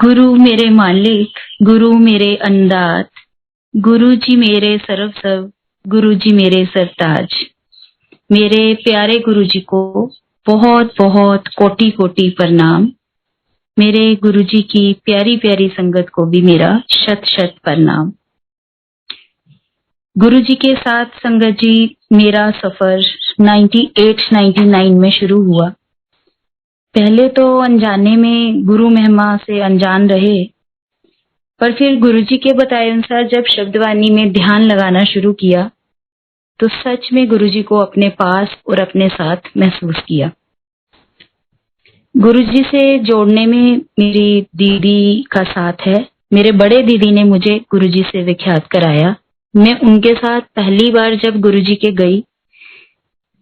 गुरु मेरे मालिक, गुरु मेरे अन्नदात, गुरु जी मेरे सर्व सब, गुरु जी मेरे सरताज। मेरे प्यारे गुरु जी को बहुत बहुत कोटि कोटि प्रणाम। मेरे गुरु जी की प्यारी प्यारी संगत को भी मेरा शत शत प्रणाम। गुरु जी के साथ संगत जी मेरा सफर 98-99 में शुरू हुआ। पहले तो अनजाने में गुरु महिमा से अनजान रहे, पर फिर गुरु जी के बताए अनुसार जब शब्दवाणी में ध्यान लगाना शुरू किया तो सच में गुरु जी को अपने पास और अपने साथ महसूस किया। गुरु जी से जोड़ने में मेरी दीदी का साथ है। मेरे बड़े दीदी ने मुझे गुरु जी से विख्यात कराया। मैं उनके साथ पहली बार जब गुरु जी के गई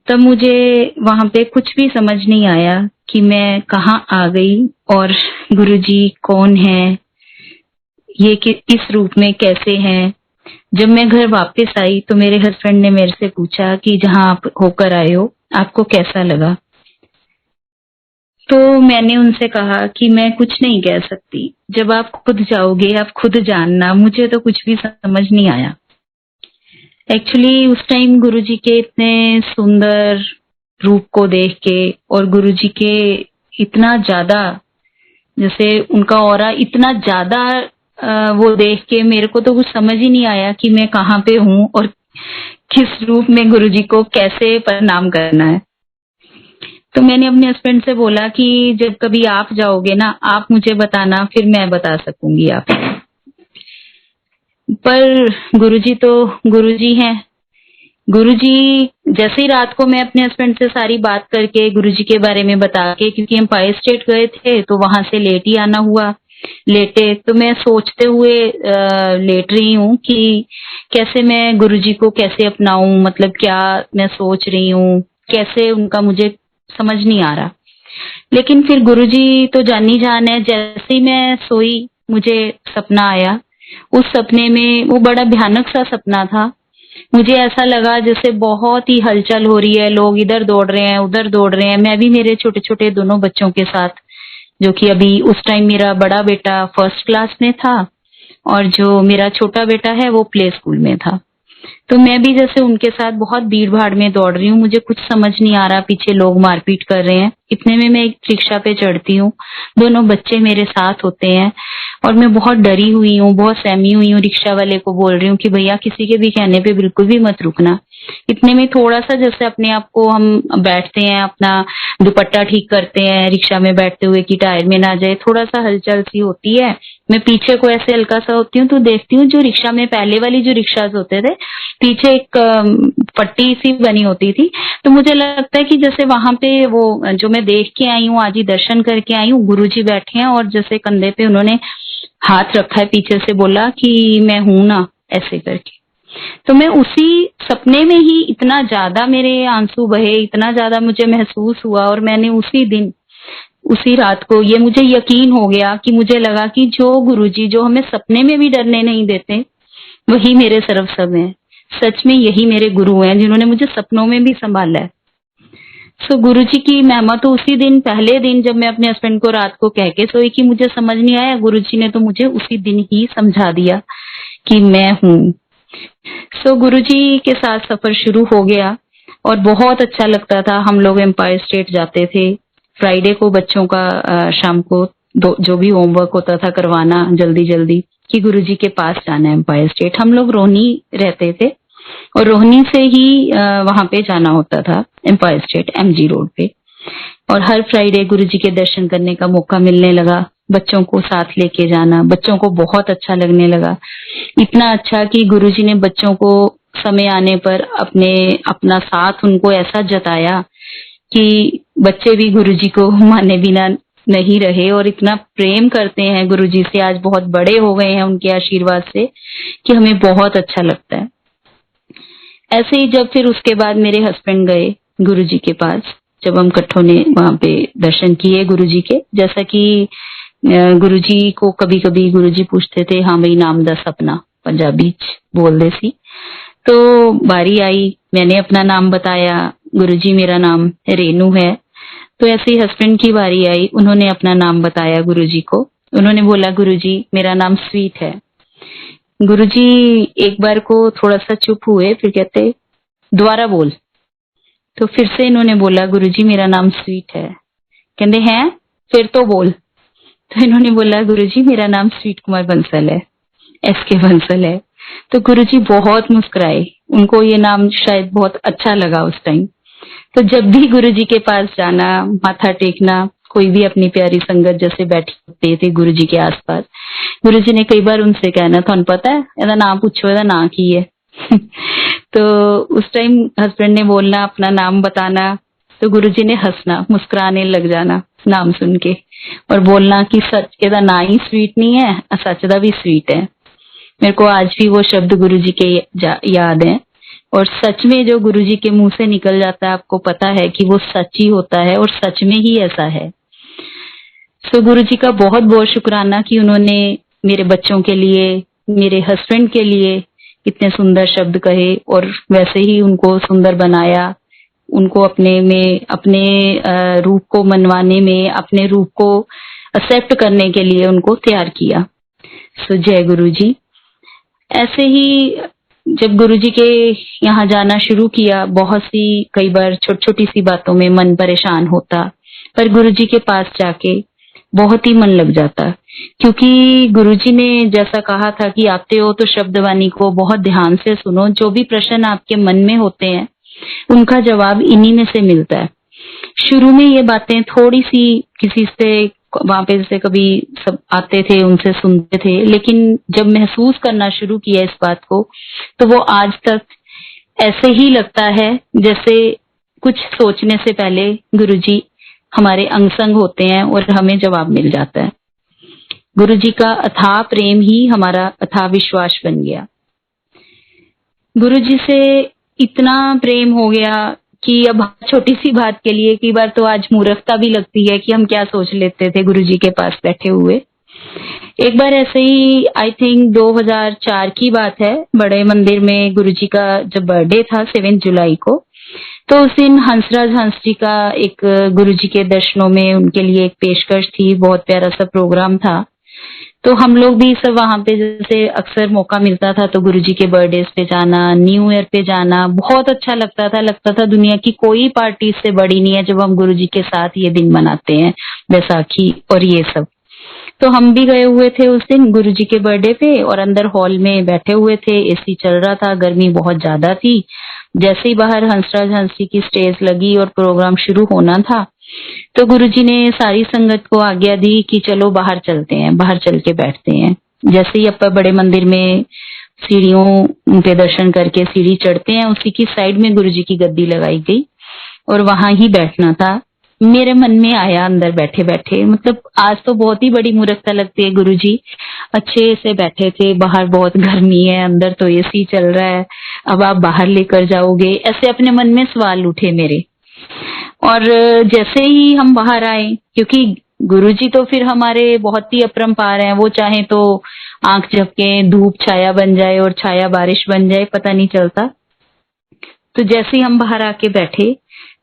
तब मुझे वहां पे कुछ भी समझ नहीं आया कि मैं कहाँ आ गई और गुरु जी कौन है, ये इस रूप में कैसे हैं। जब मैं घर वापस आई तो मेरे हस्बैंड ने मेरे से पूछा कि जहाँ आप होकर आए हो आपको कैसा लगा। तो मैंने उनसे कहा कि मैं कुछ नहीं कह सकती, जब आप खुद जाओगे आप खुद जानना, मुझे तो कुछ भी समझ नहीं आया। एक्चुअली उस टाइम गुरुजी के इतने सुंदर रूप को देख के और गुरुजी के इतना ज्यादा, जैसे उनका ऑरा इतना ज्यादा वो देख के मेरे को तो कुछ समझ ही नहीं आया कि मैं कहाँ पे हूँ और किस रूप में गुरुजी को कैसे प्रणाम करना है। तो मैंने अपने हस्बैंड से बोला कि जब कभी आप जाओगे ना आप मुझे बताना, फिर मैं बता सकूंगी आपको। पर गुरुजी तो गुरुजी हैं। गुरुजी जैसे ही रात को मैं अपने हस्बैंड से सारी बात करके गुरुजी के बारे में बता के, क्योंकि हम एम्पायर स्टेट गए थे तो वहां से लेट ही आना हुआ, लेटे तो मैं सोचते हुए लेट रही हूँ कि कैसे मैं गुरुजी को कैसे अपनाऊं, मतलब क्या मैं सोच रही हूँ, कैसे उनका मुझे समझ नहीं आ रहा। लेकिन फिर गुरुजी तो जानी जान है। जैसे ही मैं सोई मुझे सपना आया। उस सपने में वो बड़ा भयानक सा सपना था। मुझे ऐसा लगा जैसे बहुत ही हलचल हो रही है, लोग इधर दौड़ रहे हैं उधर दौड़ रहे हैं। मैं भी मेरे छोटे छोटे दोनों बच्चों के साथ, जो कि अभी उस टाइम मेरा बड़ा बेटा फर्स्ट क्लास में था और जो मेरा छोटा बेटा है वो प्ले स्कूल में था। तो मैं भी जैसे उनके साथ बहुत भीड़ भाड़ में दौड़ रही हूँ। मुझे कुछ समझ नहीं आ रहा, पीछे लोग मारपीट कर रहे हैं। इतने में मैं एक रिक्शा पे चढ़ती हूँ, दोनों बच्चे मेरे साथ होते हैं और मैं बहुत डरी हुई हूँ, बहुत सहमी हुई हूँ। रिक्शा वाले को बोल रही हूँ कि भैया किसी के भी कहने पे बिल्कुल भी मत रुकना। इतने में थोड़ा सा जैसे अपने आप को हम बैठते हैं, अपना दुपट्टा ठीक करते हैं रिक्शा में बैठते हुए कि टायर में ना जाए, थोड़ा सा हलचल सी होती है। मैं पीछे को ऐसे हल्का सा होती हूँ तो देखती हूँ जो रिक्शा में पहले वाली जो रिक्शाज होते थे पीछे एक पट्टी सी बनी होती थी। तो मुझे लगता है कि जैसे वहां पे वो जो मैं देख के आई हूँ, आज ही दर्शन करके आई हूँ, गुरुजी बैठे हैं और जैसे कंधे पे उन्होंने हाथ रखा है, पीछे से बोला कि मैं हूं ना, ऐसे करके। तो मैं उसी सपने में ही इतना ज्यादा मेरे आंसू बहे, इतना ज्यादा मुझे महसूस हुआ और मैंने उसी दिन उसी रात को ये मुझे यकीन हो गया कि मुझे लगा कि जो गुरुजी जो हमें सपने में भी डरने नहीं देते वही मेरे सर्वस्व हैं। सच में यही मेरे गुरु हैं जिन्होंने मुझे सपनों में भी संभाला है। सो गुरुजी की महिमा तो उसी दिन, पहले दिन जब मैं अपने हस्बैंड को रात को कह के सोई कि मुझे समझ नहीं आया, गुरुजी ने तो मुझे उसी दिन ही समझा दिया कि मैं हूँ। सो गुरुजी के साथ सफर शुरू हो गया और बहुत अच्छा लगता था। हम लोग एम्पायर स्टेट जाते थे फ्राइडे को, बच्चों का शाम को जो भी होमवर्क होता था करवाना जल्दी जल्दी कि गुरुजी के पास जाना है एम्पायर स्टेट। हम लोग रोहनी रहते थे और रोहनी से ही वहां पे जाना होता था एम्पायर स्टेट एमजी रोड पे। और हर फ्राइडे गुरुजी के दर्शन करने का मौका मिलने लगा, बच्चों को साथ लेके जाना। बच्चों को बहुत अच्छा लगने लगा, इतना अच्छा कि गुरुजी ने बच्चों को समय आने पर अपना साथ उनको ऐसा जताया कि बच्चे भी गुरुजी को माने बिना नहीं रहे और इतना प्रेम करते हैं गुरुजी से। आज बहुत बड़े हो गए हैं उनके आशीर्वाद से कि हमें बहुत अच्छा लगता है। ऐसे ही जब फिर उसके बाद मेरे हस्बैंड गए गुरुजी के पास, जब हम कट्ठों ने वहां पे दर्शन किए गुरुजी के, जैसा कि गुरुजी को कभी कभी गुरुजी पूछते थे, हाँ भाई नाम दा सपना, पंजाबी बोल दे सी। तो बारी आई, मैंने अपना नाम बताया, गुरुजी मेरा नाम रेनू है। तो ऐसे ही हस्बैंड की बारी आई, उन्होंने अपना नाम बताया गुरुजी को उन्होंने बोला गुरुजी मेरा नाम स्वीट है। गुरुजी एक बार को थोड़ा सा चुप हुए, फिर कहते दोबारा बोल। तो फिर से इन्होंने बोला गुरुजी मेरा नाम स्वीट है। कहते हैं फिर तो बोल। तो इन्होंने बोला गुरुजी मेरा नाम स्वीट कुमार बंसल है, एसके बंसल है। तो गुरुजी बहुत मुस्कुराए, उनको ये नाम शायद बहुत अच्छा लगा उस टाइम। तो जब भी गुरुजी के पास जाना, माथा टेकना, कोई भी अपनी प्यारी संगत जैसे बैठी होते थे गुरुजी के आसपास, गुरुजी ने कई बार उनसे कहना थानू पता है एदा नाम पूछो, एदा नाम की है। तो उस टाइम हस्बैंड ने बोलना अपना नाम बताना, तो गुरुजी ने हंसना, मुस्कुराने लग जाना नाम सुन के और बोलना कि सच एदा ना ही स्वीट नहीं है, सच दा भी स्वीट है। मेरे को आज भी वो शब्द गुरुजी के याद हैं और सच में जो गुरुजी के मुंह से निकल जाता है आपको पता है कि वो सच ही होता है और सच में ही ऐसा है। सो गुरुजी का बहुत बहुत शुक्राना कि उन्होंने मेरे बच्चों के लिए, मेरे हस्बैंड के लिए इतने सुंदर शब्द कहे और वैसे ही उनको सुंदर बनाया, उनको अपने रूप को मनवाने में, अपने रूप को एक्सेप्ट करने के लिए उनको तैयार किया। सो जय गुरुजी। ऐसे ही जब गुरुजी के यहाँ जाना शुरू किया, बहुत सी कई बार छोटी छोटी सी बातों में मन परेशान होता, पर गुरुजी के पास जाके बहुत ही मन लग जाता, क्योंकि गुरुजी ने जैसा कहा था कि आते हो तो शब्दवाणी को बहुत ध्यान से सुनो, जो भी प्रश्न आपके मन में होते हैं उनका जवाब इन्हीं में से मिलता है। शुरू में ये बातें थोड़ी सी किसी से वहां पे से कभी सब आते थे उनसे सुनते थे, लेकिन जब महसूस करना शुरू किया इस बात को तो वो आज तक ऐसे ही लगता है जैसे कुछ सोचने से पहले गुरुजी हमारे अंग संग होते हैं और हमें जवाब मिल जाता है। गुरुजी का अथाह प्रेम ही हमारा अथाह विश्वास बन गया। गुरुजी से इतना प्रेम हो गया कि अब छोटी सी बात के लिए कई बार तो आज मूर्खता भी लगती है कि हम क्या सोच लेते थे गुरुजी के पास बैठे हुए। एक बार ऐसे ही आई थिंक 2004 की बात है, बड़े मंदिर में गुरुजी का जब बर्थडे था 7 जुलाई को, तो उस दिन हंसराज हंस जी का एक गुरुजी के दर्शनों में उनके लिए एक पेशकश थी, बहुत प्यारा सा प्रोग्राम था। तो हम लोग भी सब वहां पे जैसे अक्सर मौका मिलता था तो गुरुजी के बर्थडे पे जाना, न्यू ईयर पे जाना बहुत अच्छा लगता था दुनिया की कोई पार्टी इससे बड़ी नहीं है जब हम गुरुजी के साथ ये दिन मनाते हैं, बैसाखी और ये सब। तो हम भी गए हुए थे उस दिन गुरुजी के बर्थडे पे और अंदर हॉल में बैठे हुए थे, एसी चल रहा था, गर्मी बहुत ज्यादा थी। जैसे ही बाहर हंसराज हंस जी की स्टेज लगी और प्रोग्राम शुरू होना था तो गुरुजी ने सारी संगत को आज्ञा दी कि चलो बाहर चलते हैं, बाहर चल के बैठते हैं। जैसे ही अपन बड़े मंदिर में सीढ़ियों पे दर्शन करके सीढ़ी चढ़ते हैं, उसी की साइड में गुरुजी की गद्दी लगाई गई और वहां ही बैठना था। मेरे मन में आया अंदर बैठे बैठे, मतलब आज तो बहुत ही बड़ी मूर्खता लगती है, गुरुजी अच्छे से बैठे थे, बाहर बहुत गर्मी है, अंदर तो एसी चल रहा है, अब आप बाहर लेकर जाओगे, ऐसे अपने मन में सवाल उठे मेरे। और जैसे ही हम बाहर आए, क्योंकि गुरुजी तो फिर हमारे बहुत ही अपरंपार हैं, वो चाहे तो आंख झपके धूप छाया बन जाए और छाया बारिश बन जाए, पता नहीं चलता। तो जैसे ही हम बाहर आके बैठे,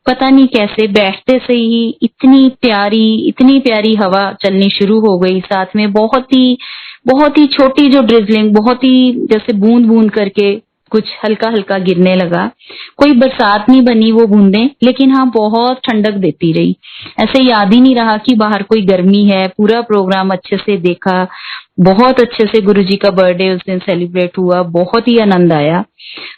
पता नहीं कैसे बैठते से ही इतनी प्यारी हवा चलनी शुरू हो गई, साथ में बहुत ही छोटी जो ड्रिजलिंग, बहुत ही जैसे बूंद बूंद करके कुछ हल्का हल्का गिरने लगा। कोई बरसात नहीं बनी वो बूंदें, लेकिन हाँ बहुत ठंडक देती रही। ऐसे याद ही नहीं रहा कि बाहर कोई गर्मी है। पूरा प्रोग्राम अच्छे से देखा, बहुत अच्छे से गुरुजी का बर्थडे उस दिन सेलिब्रेट हुआ, बहुत ही आनंद आया।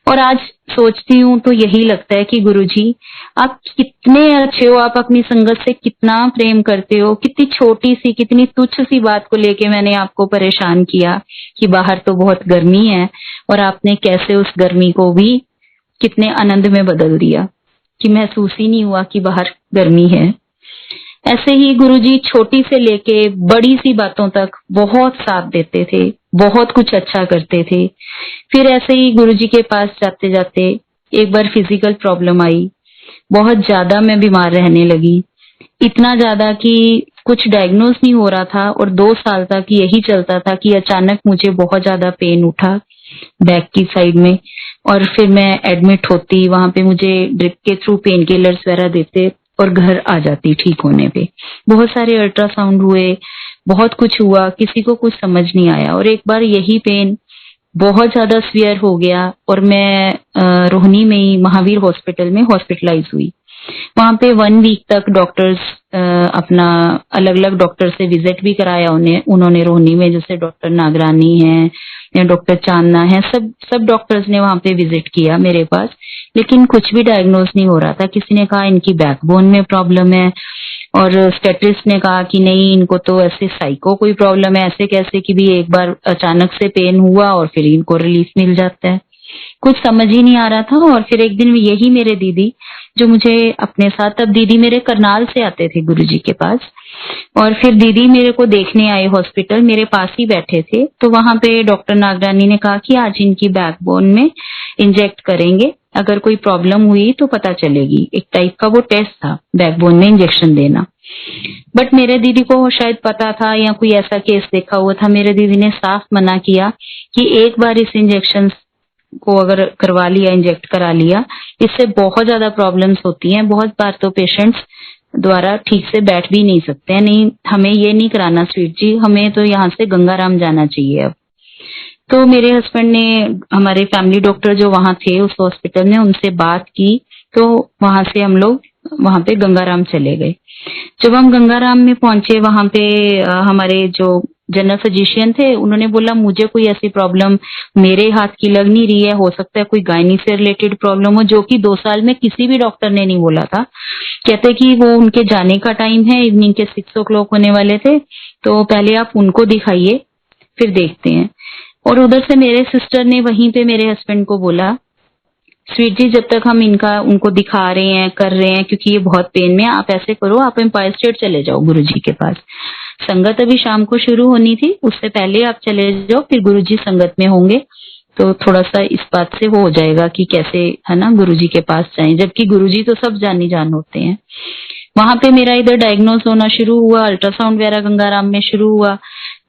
और आज सोचती हूँ तो यही लगता है कि गुरुजी आप कितने अच्छे हो, आप अपनी संगत से कितना प्रेम करते हो। कितनी छोटी सी, कितनी तुच्छ सी बात को लेके मैंने आपको परेशान किया कि बाहर तो बहुत गर्मी है, और आपने कैसे उस गर्मी को भी कितने आनंद में बदल दिया कि महसूस ही नहीं हुआ कि बाहर गर्मी है। ऐसे ही गुरुजी छोटी से लेके बड़ी सी बातों तक बहुत साथ देते थे, बहुत कुछ अच्छा करते थे। फिर ऐसे ही गुरुजी के पास जाते जाते एक बार फिजिकल प्रॉब्लम आई, बहुत ज्यादा मैं बीमार रहने लगी, इतना ज्यादा कि कुछ डायग्नोज नहीं हो रहा था और 2 साल तक यही चलता था कि अचानक मुझे बहुत ज्यादा पेन उठा बैक की साइड में, और फिर मैं एडमिट होती, वहां पे मुझे ड्रिप के थ्रू पेन किलर्स वगैरह देते, और घर आ जाती ठीक होने पे। बहुत सारे अल्ट्रासाउंड हुए, बहुत कुछ हुआ, किसी को कुछ समझ नहीं आया। और एक बार यही पेन बहुत ज्यादा सीवियर हो गया और मैं रोहिणी में ही महावीर हॉस्पिटल में हॉस्पिटलाइज हुई। वहां पे 1 वीक तक डॉक्टर्स अपना अलग अलग डॉक्टर से विजिट भी कराया उन्होंने रोहिणी में, जैसे डॉक्टर नागरानी है या डॉक्टर चांदना है, सब डॉक्टर्स ने वहां पे विजिट किया मेरे पास, लेकिन कुछ भी डायग्नोज नहीं हो रहा था। किसी ने कहा इनकी बैकबोन में प्रॉब्लम है, और स्टेटिस्ट ने कहा कि नहीं इनको तो ऐसे साइको कोई प्रॉब्लम है, ऐसे कैसे कि भी एक बार अचानक से पेन हुआ और फिर इनको रिलीफ मिल जाता है। कुछ समझ ही नहीं आ रहा था। और फिर एक दिन यही मेरे दीदी, जो मुझे अपने साथ, तब दीदी मेरे करनाल से आते थे गुरुजी के पास, और फिर दीदी मेरे को देखने आए हॉस्पिटल, मेरे पास ही बैठे थे। तो वहां पे डॉक्टर नागरानी ने कहा कि आज इनकी बैकबोन में इंजेक्ट करेंगे, अगर कोई प्रॉब्लम हुई तो पता चलेगी। एक टाइप का वो टेस्ट था, बैकबोन में इंजेक्शन देना। बट मेरे दीदी को शायद पता था या कोई ऐसा केस देखा हुआ था, मेरे दीदी ने साफ मना किया कि एक बार इस इंजेक्शन को अगर करवा लिया, इंजेक्ट करा लिया, इससे बहुत ज्यादा प्रॉब्लम्स होती हैं। बहुत बार तो पेशेंट्स द्वारा ठीक से बैठ भी नहीं सकते हैं। नहीं, हमें ये नहीं कराना स्वीट जी, हमें तो यहाँ से गंगाराम जाना चाहिए अब। तो मेरे हस्बैंड ने हमारे फैमिली डॉक्टर जो वहां थे उस हॉस्पिटल में, उनसे बात की, तो वहां से हम लोग वहां पे गंगाराम चले गए। जब हम गंगाराम में पहुंचे, वहां पे हमारे जो जनरल फिजिशियन थे, उन्होंने बोला मुझे कोई ऐसी प्रॉब्लम मेरे हाथ की लग नहीं रही है, हो सकता है कोई गायनी से रिलेटेड प्रॉब्लम हो, जो कि 2 साल में किसी भी डॉक्टर ने नहीं बोला था। कहते कि वो उनके जाने का टाइम है, इवनिंग के 6 o'clock होने वाले थे, तो पहले आप उनको दिखाइए, फिर देखते हैं। और उधर से मेरे सिस्टर ने वहीं पे मेरे हस्बैंड को बोला, स्वीट जी जब तक हम उनको दिखा रहे हैं, कर रहे हैं, क्योंकि ये बहुत पेन में, आप ऐसे करो, आप एम्पायर स्टेट चले जाओ गुरुजी के पास। संगत अभी शाम को शुरू होनी थी, उससे पहले आप चले जाओ, फिर गुरुजी संगत में होंगे, तो थोड़ा सा इस बात से वो हो जाएगा कि कैसे, है ना, गुरुजी के पास जाएं, जबकि गुरुजी तो सब जानी जान होते हैं। वहां पे मेरा इधर डायग्नोज होना शुरू हुआ, अल्ट्रासाउंड वगैरह गंगाराम में शुरू हुआ।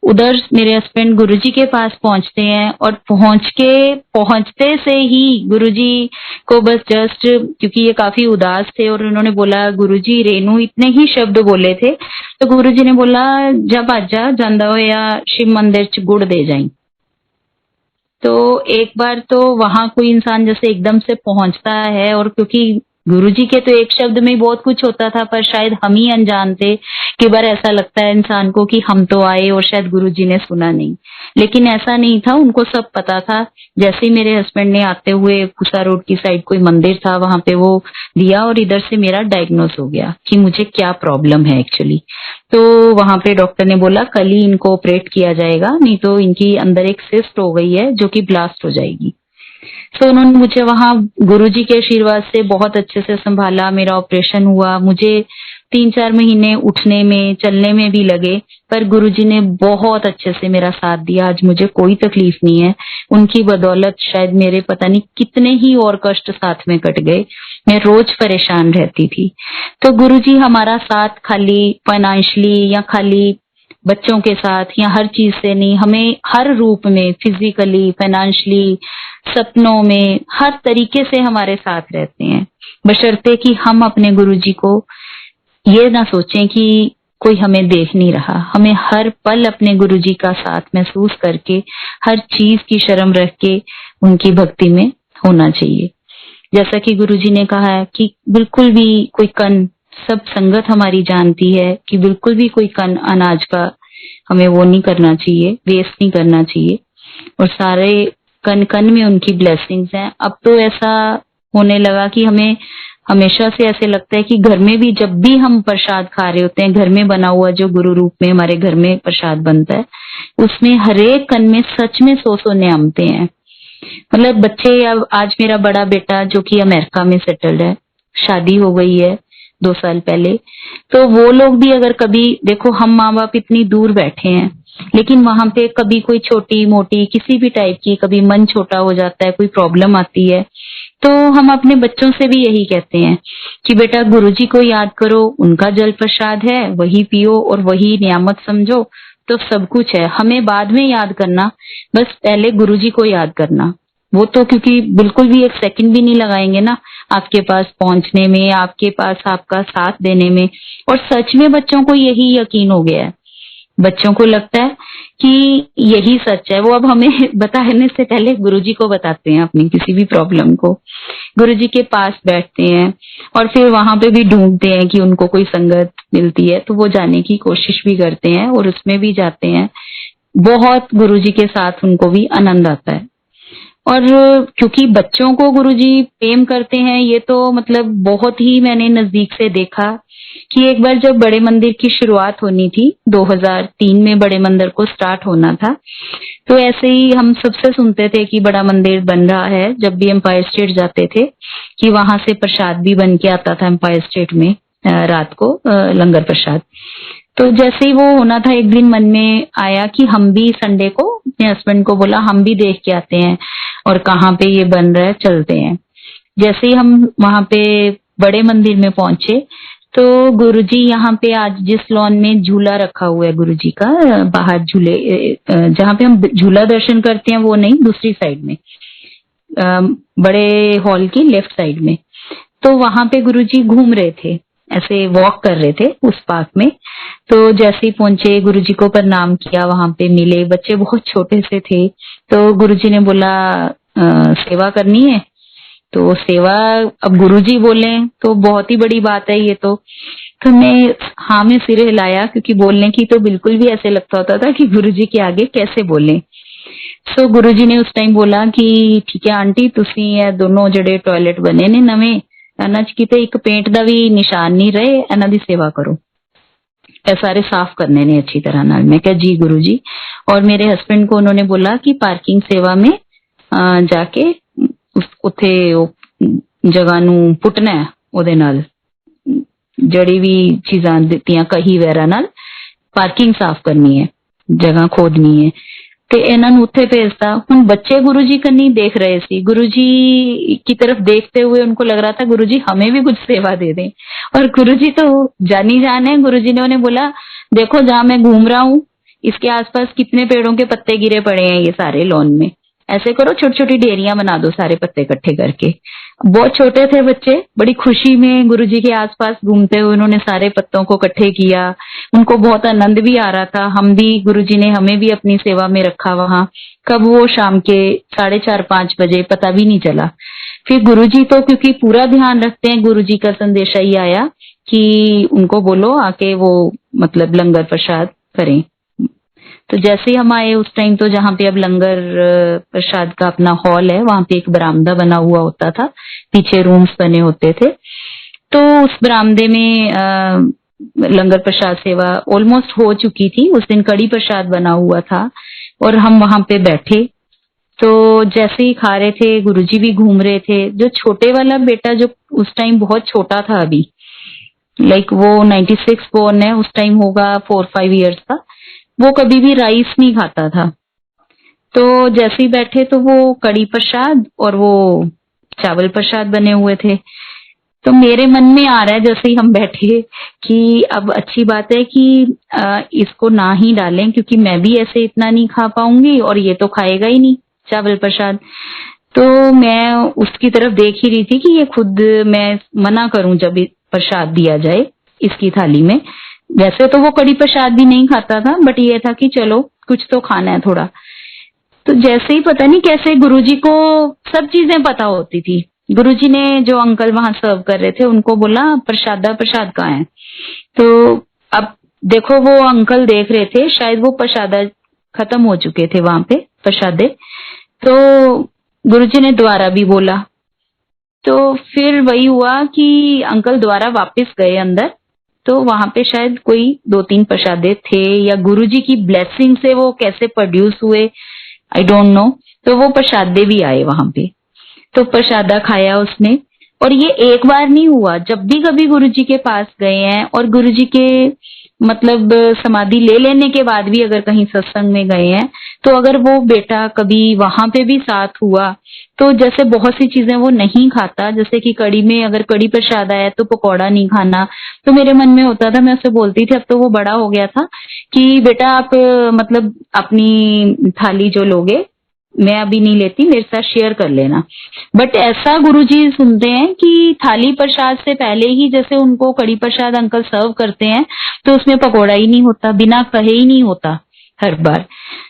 उधर मेरे हस्बैंड गुरुजी के पास पहुंचते हैं, और पहुंचते से ही गुरुजी को बस जस्ट, क्योंकि ये काफी उदास थे, और उन्होंने बोला गुरुजी रेनू, इतने ही शब्द बोले थे, तो गुरुजी ने बोला जब आजा जांदा हो या शिव मंदिर च गुड़ दे जाई। तो एक बार तो वहां कोई इंसान जैसे एकदम से पहुंचता है, और क्योंकि गुरुजी के तो एक शब्द में ही बहुत कुछ होता था, पर शायद हम ही अनजान थे। कई बार ऐसा लगता है इंसान को कि हम तो आए और शायद गुरुजी ने सुना नहीं, लेकिन ऐसा नहीं था, उनको सब पता था। जैसे ही मेरे हस्बैंड ने आते हुए पूसा रोड की साइड कोई मंदिर था, वहां पे वो दिया, और इधर से मेरा डायग्नोस हो गया कि मुझे क्या प्रॉब्लम है एक्चुअली। तो वहां पे डॉक्टर ने बोला कल ही इनको ऑपरेट किया जाएगा, नहीं तो इनकी अंदर एक सिस्ट हो गई है जो कि ब्लास्ट हो जाएगी। तो उन्होंने मुझे वहां गुरुजी के आशीर्वाद से बहुत अच्छे से संभाला, मेरा ऑपरेशन हुआ। मुझे 3-4 महीने उठने में, चलने में भी लगे, पर गुरुजी ने बहुत अच्छे से मेरा साथ दिया। आज मुझे कोई तकलीफ नहीं है। उनकी बदौलत शायद मेरे पता नहीं कितने ही और कष्ट साथ में कट गए। मैं रोज परेशान रहती थी। तो गुरुजी हमारा साथ खाली फाइनेंशियली या खाली बच्चों के साथ या हर चीज से नहीं, हमें हर रूप में, फिजिकली, फाइनेंशियली, सपनों में, हर तरीके से हमारे साथ रहते हैं, बशर्ते कि हम अपने गुरुजी को ये ना सोचें कि कोई हमें देख नहीं रहा। हमें हर पल अपने गुरुजी का साथ महसूस करके, हर चीज की शर्म रख के उनकी भक्ति में होना चाहिए। जैसा कि गुरुजी ने कहा है कि बिल्कुल भी कोई कण, सब संगत हमारी जानती है कि बिल्कुल भी कोई कण अनाज का हमें वो नहीं करना चाहिए, वेस्ट नहीं करना चाहिए, और सारे कण कण में उनकी ब्लेसिंग्स हैं। अब तो ऐसा होने लगा कि हमें हमेशा से ऐसे लगता है कि घर में भी जब भी हम प्रसाद खा रहे होते हैं, घर में बना हुआ जो गुरु रूप में हमारे घर में प्रसाद बनता है, उसमें हरेक कण में सच में 100 नियामतें हैं। मतलब बच्चे, अब आज मेरा बड़ा बेटा जो कि अमेरिका में सेटल्ड है, शादी हो गई है 2 साल पहले, तो वो लोग भी अगर कभी, देखो हम माँ बाप इतनी दूर बैठे हैं, लेकिन वहां पे कभी कोई छोटी मोटी किसी भी टाइप की, कभी मन छोटा हो जाता है, कोई प्रॉब्लम आती है, तो हम अपने बच्चों से भी यही कहते हैं कि बेटा गुरुजी को याद करो, उनका जल प्रसाद है, वही पियो और वही नियामत समझो, तो सब कुछ है। हमें बाद में याद करना, बस पहले गुरुजी को याद करना। वो तो क्योंकि बिल्कुल भी एक सेकंड भी नहीं लगाएंगे ना आपके पास पहुंचने में, आपके पास आपका साथ देने में। और सच में बच्चों को यही यकीन हो गया है, बच्चों को लगता है कि यही सच है। वो अब हमें बताने से पहले गुरुजी को बताते हैं अपनी किसी भी प्रॉब्लम को, गुरुजी के पास बैठते हैं और फिर वहां पे भी ढूंढते हैं कि उनको कोई संगत मिलती है तो वो जाने की कोशिश भी करते हैं और उसमें भी जाते हैं। बहुत गुरुजी के साथ उनको भी आनंद आता है। और क्योंकि बच्चों को गुरुजी प्रेम करते हैं, ये तो मतलब बहुत ही मैंने नजदीक से देखा कि एक बार जब बड़े मंदिर की शुरुआत होनी थी, 2003 में बड़े मंदिर को स्टार्ट होना था, तो ऐसे ही हम सबसे सुनते थे कि बड़ा मंदिर बन रहा है। जब भी एम्पायर स्टेट जाते थे कि वहां से प्रसाद भी बन के आता था एम्पायर स्टेट में रात को लंगर प्रसाद। तो जैसे ही वो होना था, एक दिन मन में आया कि हम भी संडे को अपने हस्बैंड को बोला हम भी देख के आते हैं और कहाँ पे ये बन रहा है, चलते हैं। जैसे ही हम वहां पे बड़े मंदिर में पहुंचे तो गुरुजी यहाँ पे आज जिस लॉन में झूला रखा हुआ है गुरुजी का, बाहर झूले जहाँ पे हम झूला दर्शन करते हैं वो नहीं, दूसरी साइड में बड़े हॉल की लेफ्ट साइड में, तो वहां पे गुरुजी घूम रहे थे, ऐसे वॉक कर रहे थे उस पार्क में। तो जैसे ही पहुंचे गुरुजी को प्रणाम किया, वहां पे मिले, बच्चे बहुत छोटे से थे। तो गुरुजी ने बोला सेवा करनी है, तो सेवा अब गुरुजी बोले तो बहुत ही बड़ी बात है ये तो मैं हाँ में सिर हिलाया, क्योंकि बोलने की तो बिल्कुल भी ऐसे लगता होता था कि गुरुजी के आगे कैसे बोले। सो गुरुजी ने उस टाइम बोला कि ठीक है आंटी, तुसी ये दोनों जड़े टॉयलेट बने ने नवे, ਇਹਨਾਂ ਚ किते एक पेंट का भी निशान नहीं रहे, ਇਹਨਾਂ ਦੀ सेवा करो, ਇਹ सारे साफ करने ने अच्छी तरह नाल। मैं कहा जी गुरुजी। और मेरे हस्बैंड को उन्होंने बोला कि पार्किंग सेवा में जाके ਉੱਥੇ जगह ਨੂੰ ਪੁੱਟਣਾ ਹੈ, ਉਹਦੇ ਨਾਲ ਜਿਹੜੀ ਵੀ ਚੀਜ਼ਾਂ ਦਿੱਤੀਆਂ ਕਹੀ ਵੈਰਾ ਨਾਲ ਪਾਰਕਿੰਗ ਸਾਫ਼ ਕਰਨੀ ਹੈ, जगह खोदनी है। ਤੇ ਇਹਨਾਂ ਨੂੰ ਉੱਥੇ भेजता। ਹੁਣ बच्चे गुरुजी कन्नी देख रहे थे, गुरुजी की तरफ देखते हुए उनको लग रहा था गुरुजी हमें भी कुछ सेवा दे दें। और गुरुजी तो जानी जान है, गुरुजी ने उन्हें बोला देखो जहां मैं घूम रहा हूँ इसके आसपास कितने पेड़ों के पत्ते गिरे पड़े हैं ये सारे लॉन में, ऐसे करो छोटी छोटी ढेरियां बना दो सारे पत्ते इकट्ठे करके। बहुत छोटे थे बच्चे, बड़ी खुशी में गुरुजी के आसपास घूमते हुए उन्होंने सारे पत्तों को इकट्ठे किया। उनको बहुत आनंद भी आ रहा था, हम भी गुरुजी ने हमें भी अपनी सेवा में रखा वहां। कब वो शाम के 4:30-5 बजे पता भी नहीं चला। फिर गुरुजी तो क्योंकि पूरा ध्यान रखते हैं, गुरुजी का संदेशा ही आया कि उनको बोलो आके वो मतलब लंगर प्रसाद करें। तो जैसे ही हम आए उस टाइम तो जहाँ पे अब लंगर प्रसाद का अपना हॉल है वहां पे एक बरामदा बना हुआ होता था, पीछे रूम्स बने होते थे। तो उस बरामदे में लंगर प्रसाद सेवा ऑलमोस्ट हो चुकी थी। उस दिन कड़ी प्रसाद बना हुआ था और हम वहां पे बैठे। तो जैसे ही खा रहे थे गुरुजी भी घूम रहे थे। जो छोटे वाला बेटा जो उस टाइम बहुत छोटा था, अभी लाइक वो 96 बोर्न है, उस टाइम होगा 4-5 ईयर्स का, वो कभी भी राइस नहीं खाता था। तो जैसे ही बैठे तो वो कड़ी प्रसाद और वो चावल प्रसाद बने हुए थे। तो मेरे मन में आ रहा है जैसे ही हम बैठे कि अब अच्छी बात है कि इसको ना ही डालें, क्योंकि मैं भी ऐसे इतना नहीं खा पाऊंगी और ये तो खाएगा ही नहीं चावल प्रसाद। तो मैं उसकी तरफ देख ही रही थी कि ये खुद मैं मना करूं जब प्रसाद दिया जाए इसकी थाली में। वैसे तो वो कड़ी प्रसाद भी नहीं खाता था, बट ये था कि चलो कुछ तो खाना है थोड़ा। तो जैसे ही पता नहीं कैसे गुरुजी को सब चीजें पता होती थी। गुरुजी ने जो अंकल वहां सर्व कर रहे थे उनको बोला प्रसाद कहाँ है। तो अब देखो वो अंकल देख रहे थे, शायद वो प्रसाद खत्म हो चुके थे वहां पे प्रसादे। तो गुरुजी ने दोबारा भी बोला। तो फिर वही हुआ कि अंकल दोबारा वापस गए अंदर। तो वहां पे शायद कोई 2-3 प्रसादे थे या गुरुजी की ब्लेसिंग से वो कैसे प्रोड्यूस हुए, आई डोंट नो। तो वो प्रसादे भी आए वहां पे, तो प्रसादा खाया उसने। और ये एक बार नहीं हुआ, जब भी कभी गुरुजी के पास गए हैं और गुरुजी के मतलब समाधि ले लेने के बाद भी अगर कहीं सत्संग में गए हैं, तो अगर वो बेटा कभी वहां पे भी साथ हुआ, तो जैसे बहुत सी चीजें वो नहीं खाता, जैसे कि कड़ी में अगर कड़ी प्रसाद आया तो पकौड़ा नहीं खाना। तो मेरे मन में होता था, मैं उससे बोलती थी, अब तो वो बड़ा हो गया था, कि बेटा आप मतलब अपनी थाली जो लोगे मैं अभी नहीं लेती, मेरे साथ शेयर कर लेना। बट ऐसा गुरुजी सुनते हैं कि थाली प्रसाद से पहले ही जैसे उनको कड़ी प्रसाद अंकल सर्व करते हैं तो उसमें पकोड़ा ही नहीं होता, बिना कहे ही नहीं होता हर बार।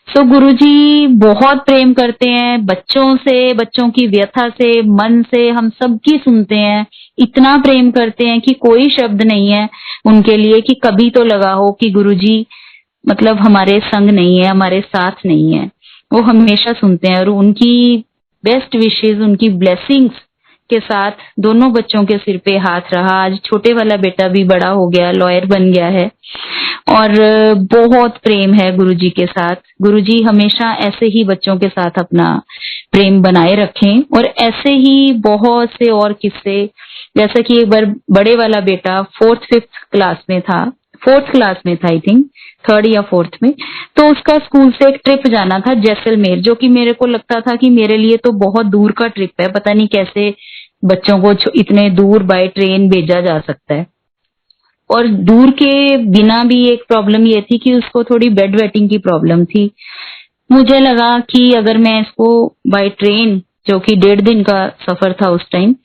सो गुरुजी बहुत प्रेम करते हैं बच्चों से, बच्चों की व्यथा से, मन से, हम सबकी सुनते हैं। इतना प्रेम करते हैं कि कोई शब्द नहीं है उनके लिए कि कभी तो लगा हो कि गुरुजी मतलब हमारे संग नहीं है, हमारे साथ नहीं है। वो हमेशा सुनते हैं और उनकी बेस्ट विशेस, उनकी ब्लेसिंग्स के साथ दोनों बच्चों के सिर पे हाथ रहा। आज छोटे वाला बेटा भी बड़ा हो गया, लॉयर बन गया है और बहुत प्रेम है गुरुजी के साथ। गुरुजी हमेशा ऐसे ही बच्चों के साथ अपना प्रेम बनाए रखें। और ऐसे ही बहुत से और किस्से, जैसा कि एक बार बड़े वाला बेटा 4th-5th क्लास में था, 4th क्लास में था आई थिंक, 3rd या 4th में, तो उसका स्कूल से एक ट्रिप जाना था जैसलमेर, जो कि मेरे को लगता था कि मेरे लिए तो बहुत दूर का ट्रिप है, पता नहीं कैसे बच्चों को इतने दूर बाय ट्रेन भेजा जा सकता है। और दूर के बिना भी एक प्रॉब्लम ये थी कि उसको थोड़ी बेड वेटिंग की प्रॉब्लम थी। मुझे लगा कि अगर मैं इसको बाय ट्रेन, जो कि 1.5 दिन का सफर था उस टाइम,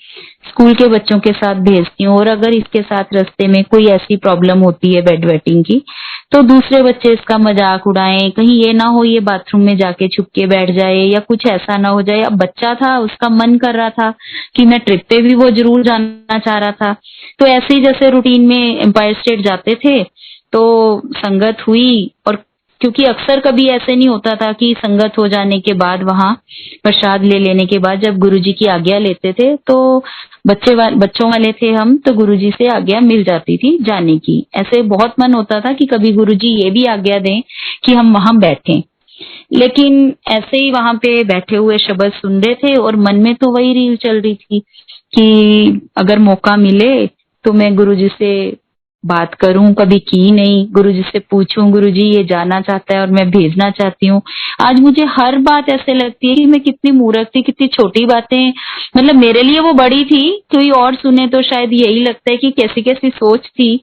स्कूल के बच्चों के साथ भेजती हूँ और अगर इसके साथ रास्ते में कोई ऐसी प्रॉब्लम होती है बेड वेटिंग की तो दूसरे बच्चे इसका मजाक उड़ाएं, कहीं ये ना हो ये बाथरूम में जाके छुप के बैठ जाए या कुछ ऐसा ना हो जाए। अब बच्चा था, उसका मन कर रहा था कि मैं ट्रिप पे भी वो जरूर जाना चाह रहा था। तो ऐसे ही जैसे रूटीन में एम्पायर स्टेट जाते थे तो संगत हुई, और क्योंकि अक्सर कभी ऐसे नहीं होता था कि संगत हो जाने के बाद वहां प्रसाद ले लेने के बाद जब गुरुजी की आज्ञा लेते थे तो बच्चों वाले थे हम, तो गुरुजी से आज्ञा मिल जाती थी जाने की। ऐसे बहुत मन होता था कि कभी गुरुजी ये भी आज्ञा दें कि हम वहां बैठें, लेकिन ऐसे ही वहां पे बैठे हुए शब्द सुन रहे थे और मन में तो वही रील चल रही थी कि अगर मौका मिले तो मैं गुरुजी से बात करूं, कभी की नहीं, गुरुजी से पूछूं गुरुजी ये जाना चाहता है और मैं भेजना चाहती हूँ। आज मुझे हर बात ऐसे लगती है कि मैं कितनी मूर्ख थी, कितनी छोटी बातें, मतलब मेरे लिए वो बड़ी थी, कोई और सुने तो शायद यही लगता है कि कैसी कैसी सोच थी।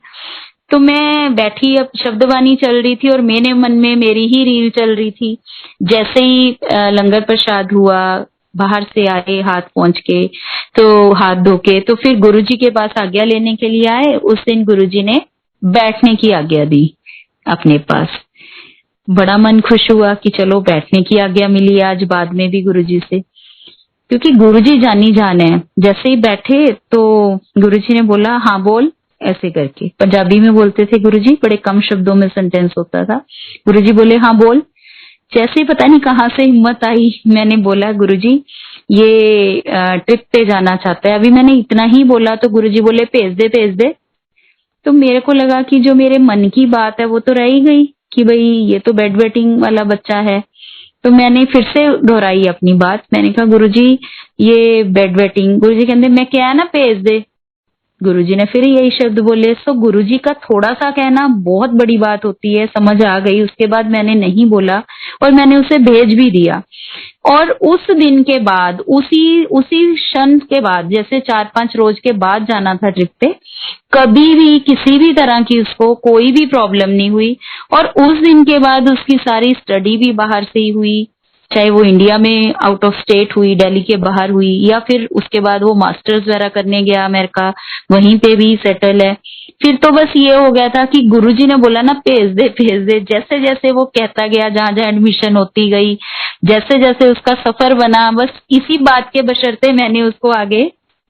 तो मैं बैठी, अब शब्दवाणी चल रही थी और मेरे मन में मेरी ही रील चल रही थी। जैसे ही लंगर प्रसाद हुआ, बाहर से आए हाथ पहुंच के, तो हाथ धो के तो फिर गुरुजी के पास आज्ञा लेने के लिए आए। उस दिन गुरुजी ने बैठने की आज्ञा दी अपने पास। बड़ा मन खुश हुआ कि चलो बैठने की आज्ञा मिली आज बाद में भी गुरुजी से, क्योंकि गुरुजी जानी जान है। जैसे ही बैठे तो गुरुजी ने बोला हाँ बोल, ऐसे करके पंजाबी में बोलते थे गुरुजी, बड़े कम शब्दों में सेंटेंस होता था। गुरुजी बोले हाँ बोल। जैसे ही पता नहीं कहाँ से हिम्मत आई, मैंने बोला गुरुजी ये ट्रिप पे जाना चाहता है। अभी मैंने इतना ही बोला तो गुरुजी बोले भेज दे भेज दे। तो मेरे को लगा कि जो मेरे मन की बात है वो तो रह ही गई कि भाई ये तो बेड वेटिंग वाला बच्चा है। तो मैंने फिर से दोहराई अपनी बात, मैंने कहा गुरुजी ये बेड वेटिंग। गुरुजी कहते मैं क्या है ना भेज दे। गुरुजी ने फिर यही शब्द बोले। सो गुरुजी का थोड़ा सा कहना बहुत बड़ी बात होती है, समझ आ गई। उसके बाद मैंने नहीं बोला और मैंने उसे भेज भी दिया। और उस दिन के बाद उसी क्षण के बाद, जैसे 4-5 रोज के बाद जाना था ट्रिप पे, कभी भी किसी भी तरह की उसको कोई भी प्रॉब्लम नहीं हुई। और उस दिन के बाद उसकी सारी स्टडी भी बाहर से ही हुई, चाहे वो इंडिया में आउट ऑफ स्टेट हुई, दिल्ली के बाहर हुई, या फिर उसके बाद वो मास्टर्स वगैरह करने गया अमेरिका, वहीं पे भी सेटल है। फिर तो बस ये हो गया था कि गुरुजी ने बोला ना भेज दे भेज दे। जैसे जैसे वो कहता गया, जहां जहां एडमिशन होती गई, जैसे जैसे उसका सफर बना, बस इसी बात के बशर्ते मैंने उसको आगे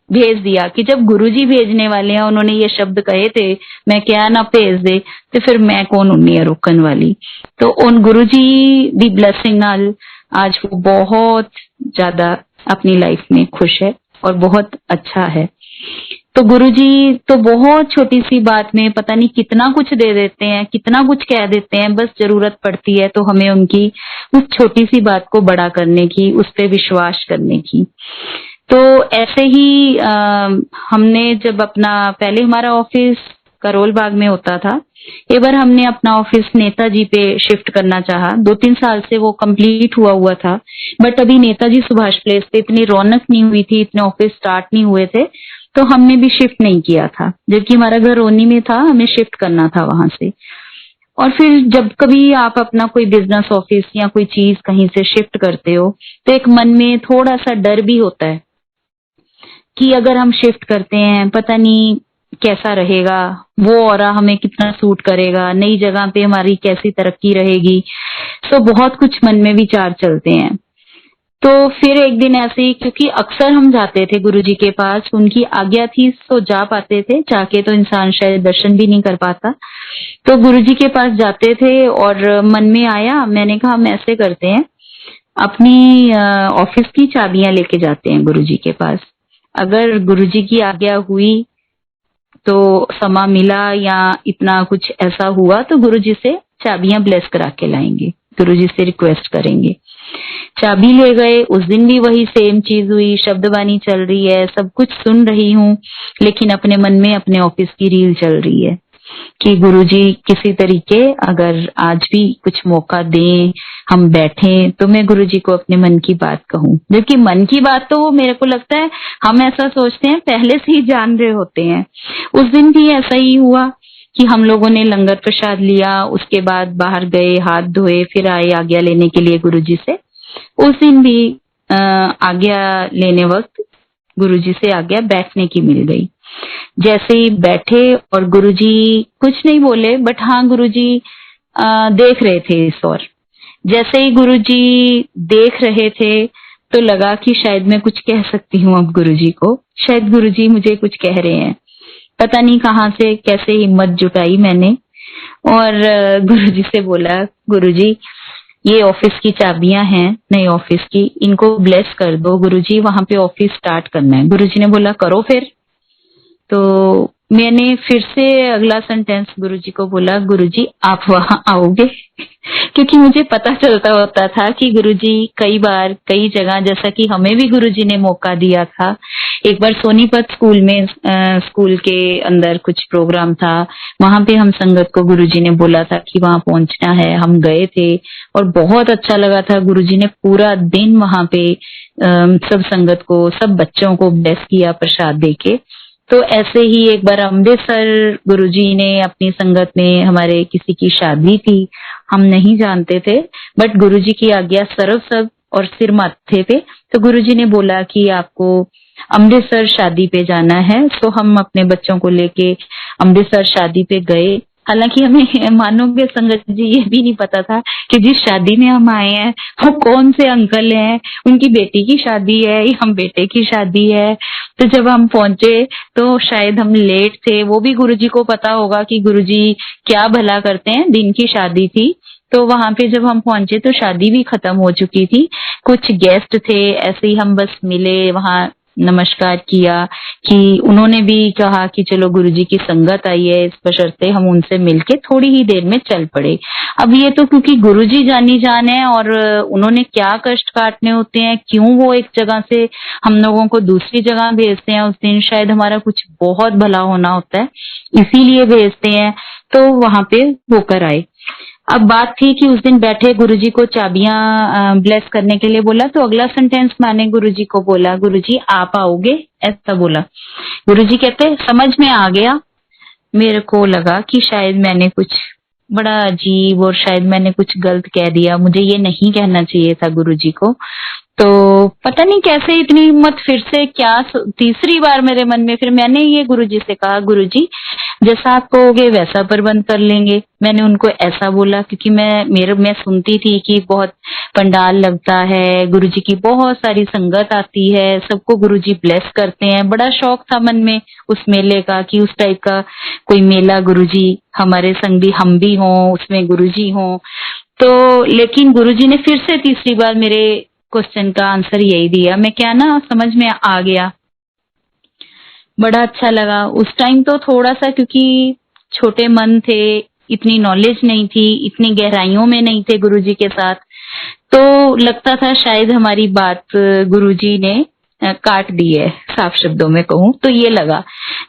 भेज दिया कि जब गुरुजी भेजने वाले हैं, उन्होंने ये शब्द कहे थे मैं क्या ना भेज दे, तो फिर मैं कौन उन्नी है रोकन वाली। तो उन गुरुजी दी ब्लेसिंग नाल आज वो बहुत ज्यादा अपनी लाइफ में खुश है और बहुत अच्छा है। तो गुरुजी तो बहुत छोटी सी बात में पता नहीं कितना कुछ दे देते हैं, कितना कुछ कह देते हैं, बस जरूरत पड़ती है तो हमें उनकी उस छोटी सी बात को बड़ा करने की, उस पे विश्वास करने की। तो ऐसे ही हमने जब अपना, पहले हमारा ऑफिस करोल बाग में होता था, एक बार हमने अपना ऑफिस नेताजी पे शिफ्ट करना चाहा। 2-3 साल से वो कंप्लीट हुआ था, बट अभी नेताजी सुभाष प्लेस पे इतनी रौनक नहीं हुई थी, इतने ऑफिस स्टार्ट नहीं हुए थे, तो हमने भी शिफ्ट नहीं किया था। जबकि हमारा घर रोनी में था, हमें शिफ्ट करना था वहां से। और फिर जब कभी आप अपना कोई बिजनेस ऑफिस या कोई चीज कहीं से शिफ्ट करते हो तो एक मन में थोड़ा सा डर भी होता है कि अगर हम शिफ्ट करते हैं पता नहीं कैसा रहेगा, वो ऑरा हमें कितना सूट करेगा, नई जगह पे हमारी कैसी तरक्की रहेगी। तो बहुत कुछ मन में विचार चलते हैं। तो फिर एक दिन ऐसे ही, क्योंकि अक्सर हम जाते थे गुरुजी के पास, उनकी आज्ञा थी तो जा पाते थे, जाके तो इंसान शायद दर्शन भी नहीं कर पाता। तो गुरुजी के पास जाते थे और मन में आया, मैंने कहा हम ऐसे करते हैं, अपनी ऑफिस की चाबियां लेके जाते हैं गुरुजी के पास। अगर गुरुजी की आज्ञा हुई तो समा मिला या इतना कुछ ऐसा हुआ तो गुरुजी से चाबियां ब्लेस करा के लाएंगे, गुरुजी से रिक्वेस्ट करेंगे। चाबी ले गए। उस दिन भी वही सेम चीज हुई, शब्दवाणी चल रही है, सब कुछ सुन रही हूँ, लेकिन अपने मन में अपने ऑफिस की रील चल रही है कि गुरुजी किसी तरीके अगर आज भी कुछ मौका दें, हम बैठे तो मैं गुरुजी को अपने मन की बात कहूँ। जबकि मन की बात तो वो, मेरे को लगता है हम ऐसा सोचते हैं, पहले से ही जान रहे होते हैं। उस दिन भी ऐसा ही हुआ कि हम लोगों ने लंगर प्रसाद लिया, उसके बाद बाहर गए, हाथ धोए, फिर आए आज्ञा लेने के लिए गुरुजी से। उस दिन भी आज्ञा लेने वक्त गुरुजी से आज्ञा बैठने की मिल गई। जैसे ही बैठे और गुरुजी कुछ नहीं बोले, बट हाँ गुरुजी देख रहे थे इस ओर। जैसे ही गुरुजी देख रहे थे तो लगा कि शायद मैं कुछ कह सकती हूँ अब गुरुजी को, शायद गुरुजी मुझे कुछ कह रहे हैं। पता नहीं कहाँ से कैसे हिम्मत जुटाई मैंने और गुरुजी से बोला, गुरुजी ये ऑफिस की चाबियां हैं नई ऑफिस की, इनको ब्लेस कर दो गुरुजी, वहां पे ऑफिस स्टार्ट करना है। गुरुजी ने बोला करो फिर। तो मैंने फिर से अगला सेंटेंस गुरुजी को बोला, गुरुजी आप वहां आओगे? क्योंकि मुझे पता चलता होता था कि गुरुजी कई बार कई जगह, जैसा कि हमें भी गुरुजी ने मौका दिया था। एक बार सोनीपत स्कूल में स्कूल के अंदर कुछ प्रोग्राम था, वहां पे हम संगत को गुरुजी ने बोला था कि वहां पहुंचना है। हम गए थे और बहुत अच्छा लगा था। गुरुजी ने पूरा दिन वहां पे सब संगत को, सब बच्चों को ब्लेस किया प्रसाद देके। तो ऐसे ही एक बार अमृतसर गुरुजी ने अपनी संगत में, हमारे किसी की शादी थी, हम नहीं जानते थे, बट गुरुजी की आज्ञा सर्व सब और सिर माथे पे, तो गुरुजी ने बोला कि आपको अमृतसर शादी पे जाना है। तो हम अपने बच्चों को लेके अमृतसर शादी पे गए। हालांकि हमें मानोगे संगत जी ये भी नहीं पता था कि जिस शादी में हम आए हैं वो कौन से अंकल हैं, उनकी बेटी की शादी है या हम बेटे की शादी है। तो जब हम पहुंचे तो शायद हम लेट थे, वो भी गुरुजी को पता होगा कि गुरुजी क्या भला करते हैं। दिन की शादी थी, तो वहां पे जब हम पहुंचे तो शादी भी खत्म हो चुकी थी। कुछ गेस्ट थे, ऐसे ही हम बस मिले, वहां नमस्कार किया कि उन्होंने भी कहा कि चलो गुरुजी की संगत आई है, इस बशर्ते हम उनसे मिलके थोड़ी ही देर में चल पड़े। अब ये तो क्योंकि गुरुजी जानी जान है और उन्होंने क्या कष्ट काटने होते हैं, क्यों वो एक जगह से हम लोगों को दूसरी जगह भेजते हैं। उस दिन शायद हमारा कुछ बहुत भला होना होता है, इसीलिए भेजते हैं। तो वहां पे होकर आए। अब बात थी कि उस दिन बैठे गुरुजी को चाबियां ब्लेस करने के लिए बोला, तो अगला सेंटेंस मैंने गुरुजी को बोला, गुरुजी आप आओगे? ऐसा बोला। गुरुजी कहते समझ में आ गया। मेरे को लगा कि शायद मैंने कुछ बड़ा अजीब और शायद मैंने कुछ गलत कह दिया, मुझे ये नहीं कहना चाहिए था गुरुजी को। तो पता नहीं कैसे इतनी हिम्मत फिर से, क्या तीसरी बार मेरे मन में, फिर मैंने ये गुरुजी से कहा, गुरुजी जैसा आप कहोगे वैसा प्रबंध कर लेंगे। मैंने उनको ऐसा बोला क्योंकि मैं सुनती थी कि बहुत पंडाल लगता है, गुरुजी की बहुत सारी संगत आती है, सबको गुरुजी ब्लेस करते हैं। बड़ा शौक था मन में उस मेले का कि उस टाइप का कोई मेला गुरुजी हमारे संग भी, हम भी हों उसमें, गुरुजी हों। तो लेकिन गुरुजी ने फिर से तीसरी बार मेरे क्वेश्चन का आंसर यही दिया। मैं क्या ना समझ में आ गया, बड़ा अच्छा लगा। उस टाइम तो थोड़ा सा, क्योंकि छोटे मन थे, इतनी नॉलेज नहीं थी, इतनी गहराइयों में नहीं थे गुरुजी के साथ, तो लगता था शायद हमारी बात गुरुजी ने काट दी है, साफ शब्दों में कहूँ तो ये लगा।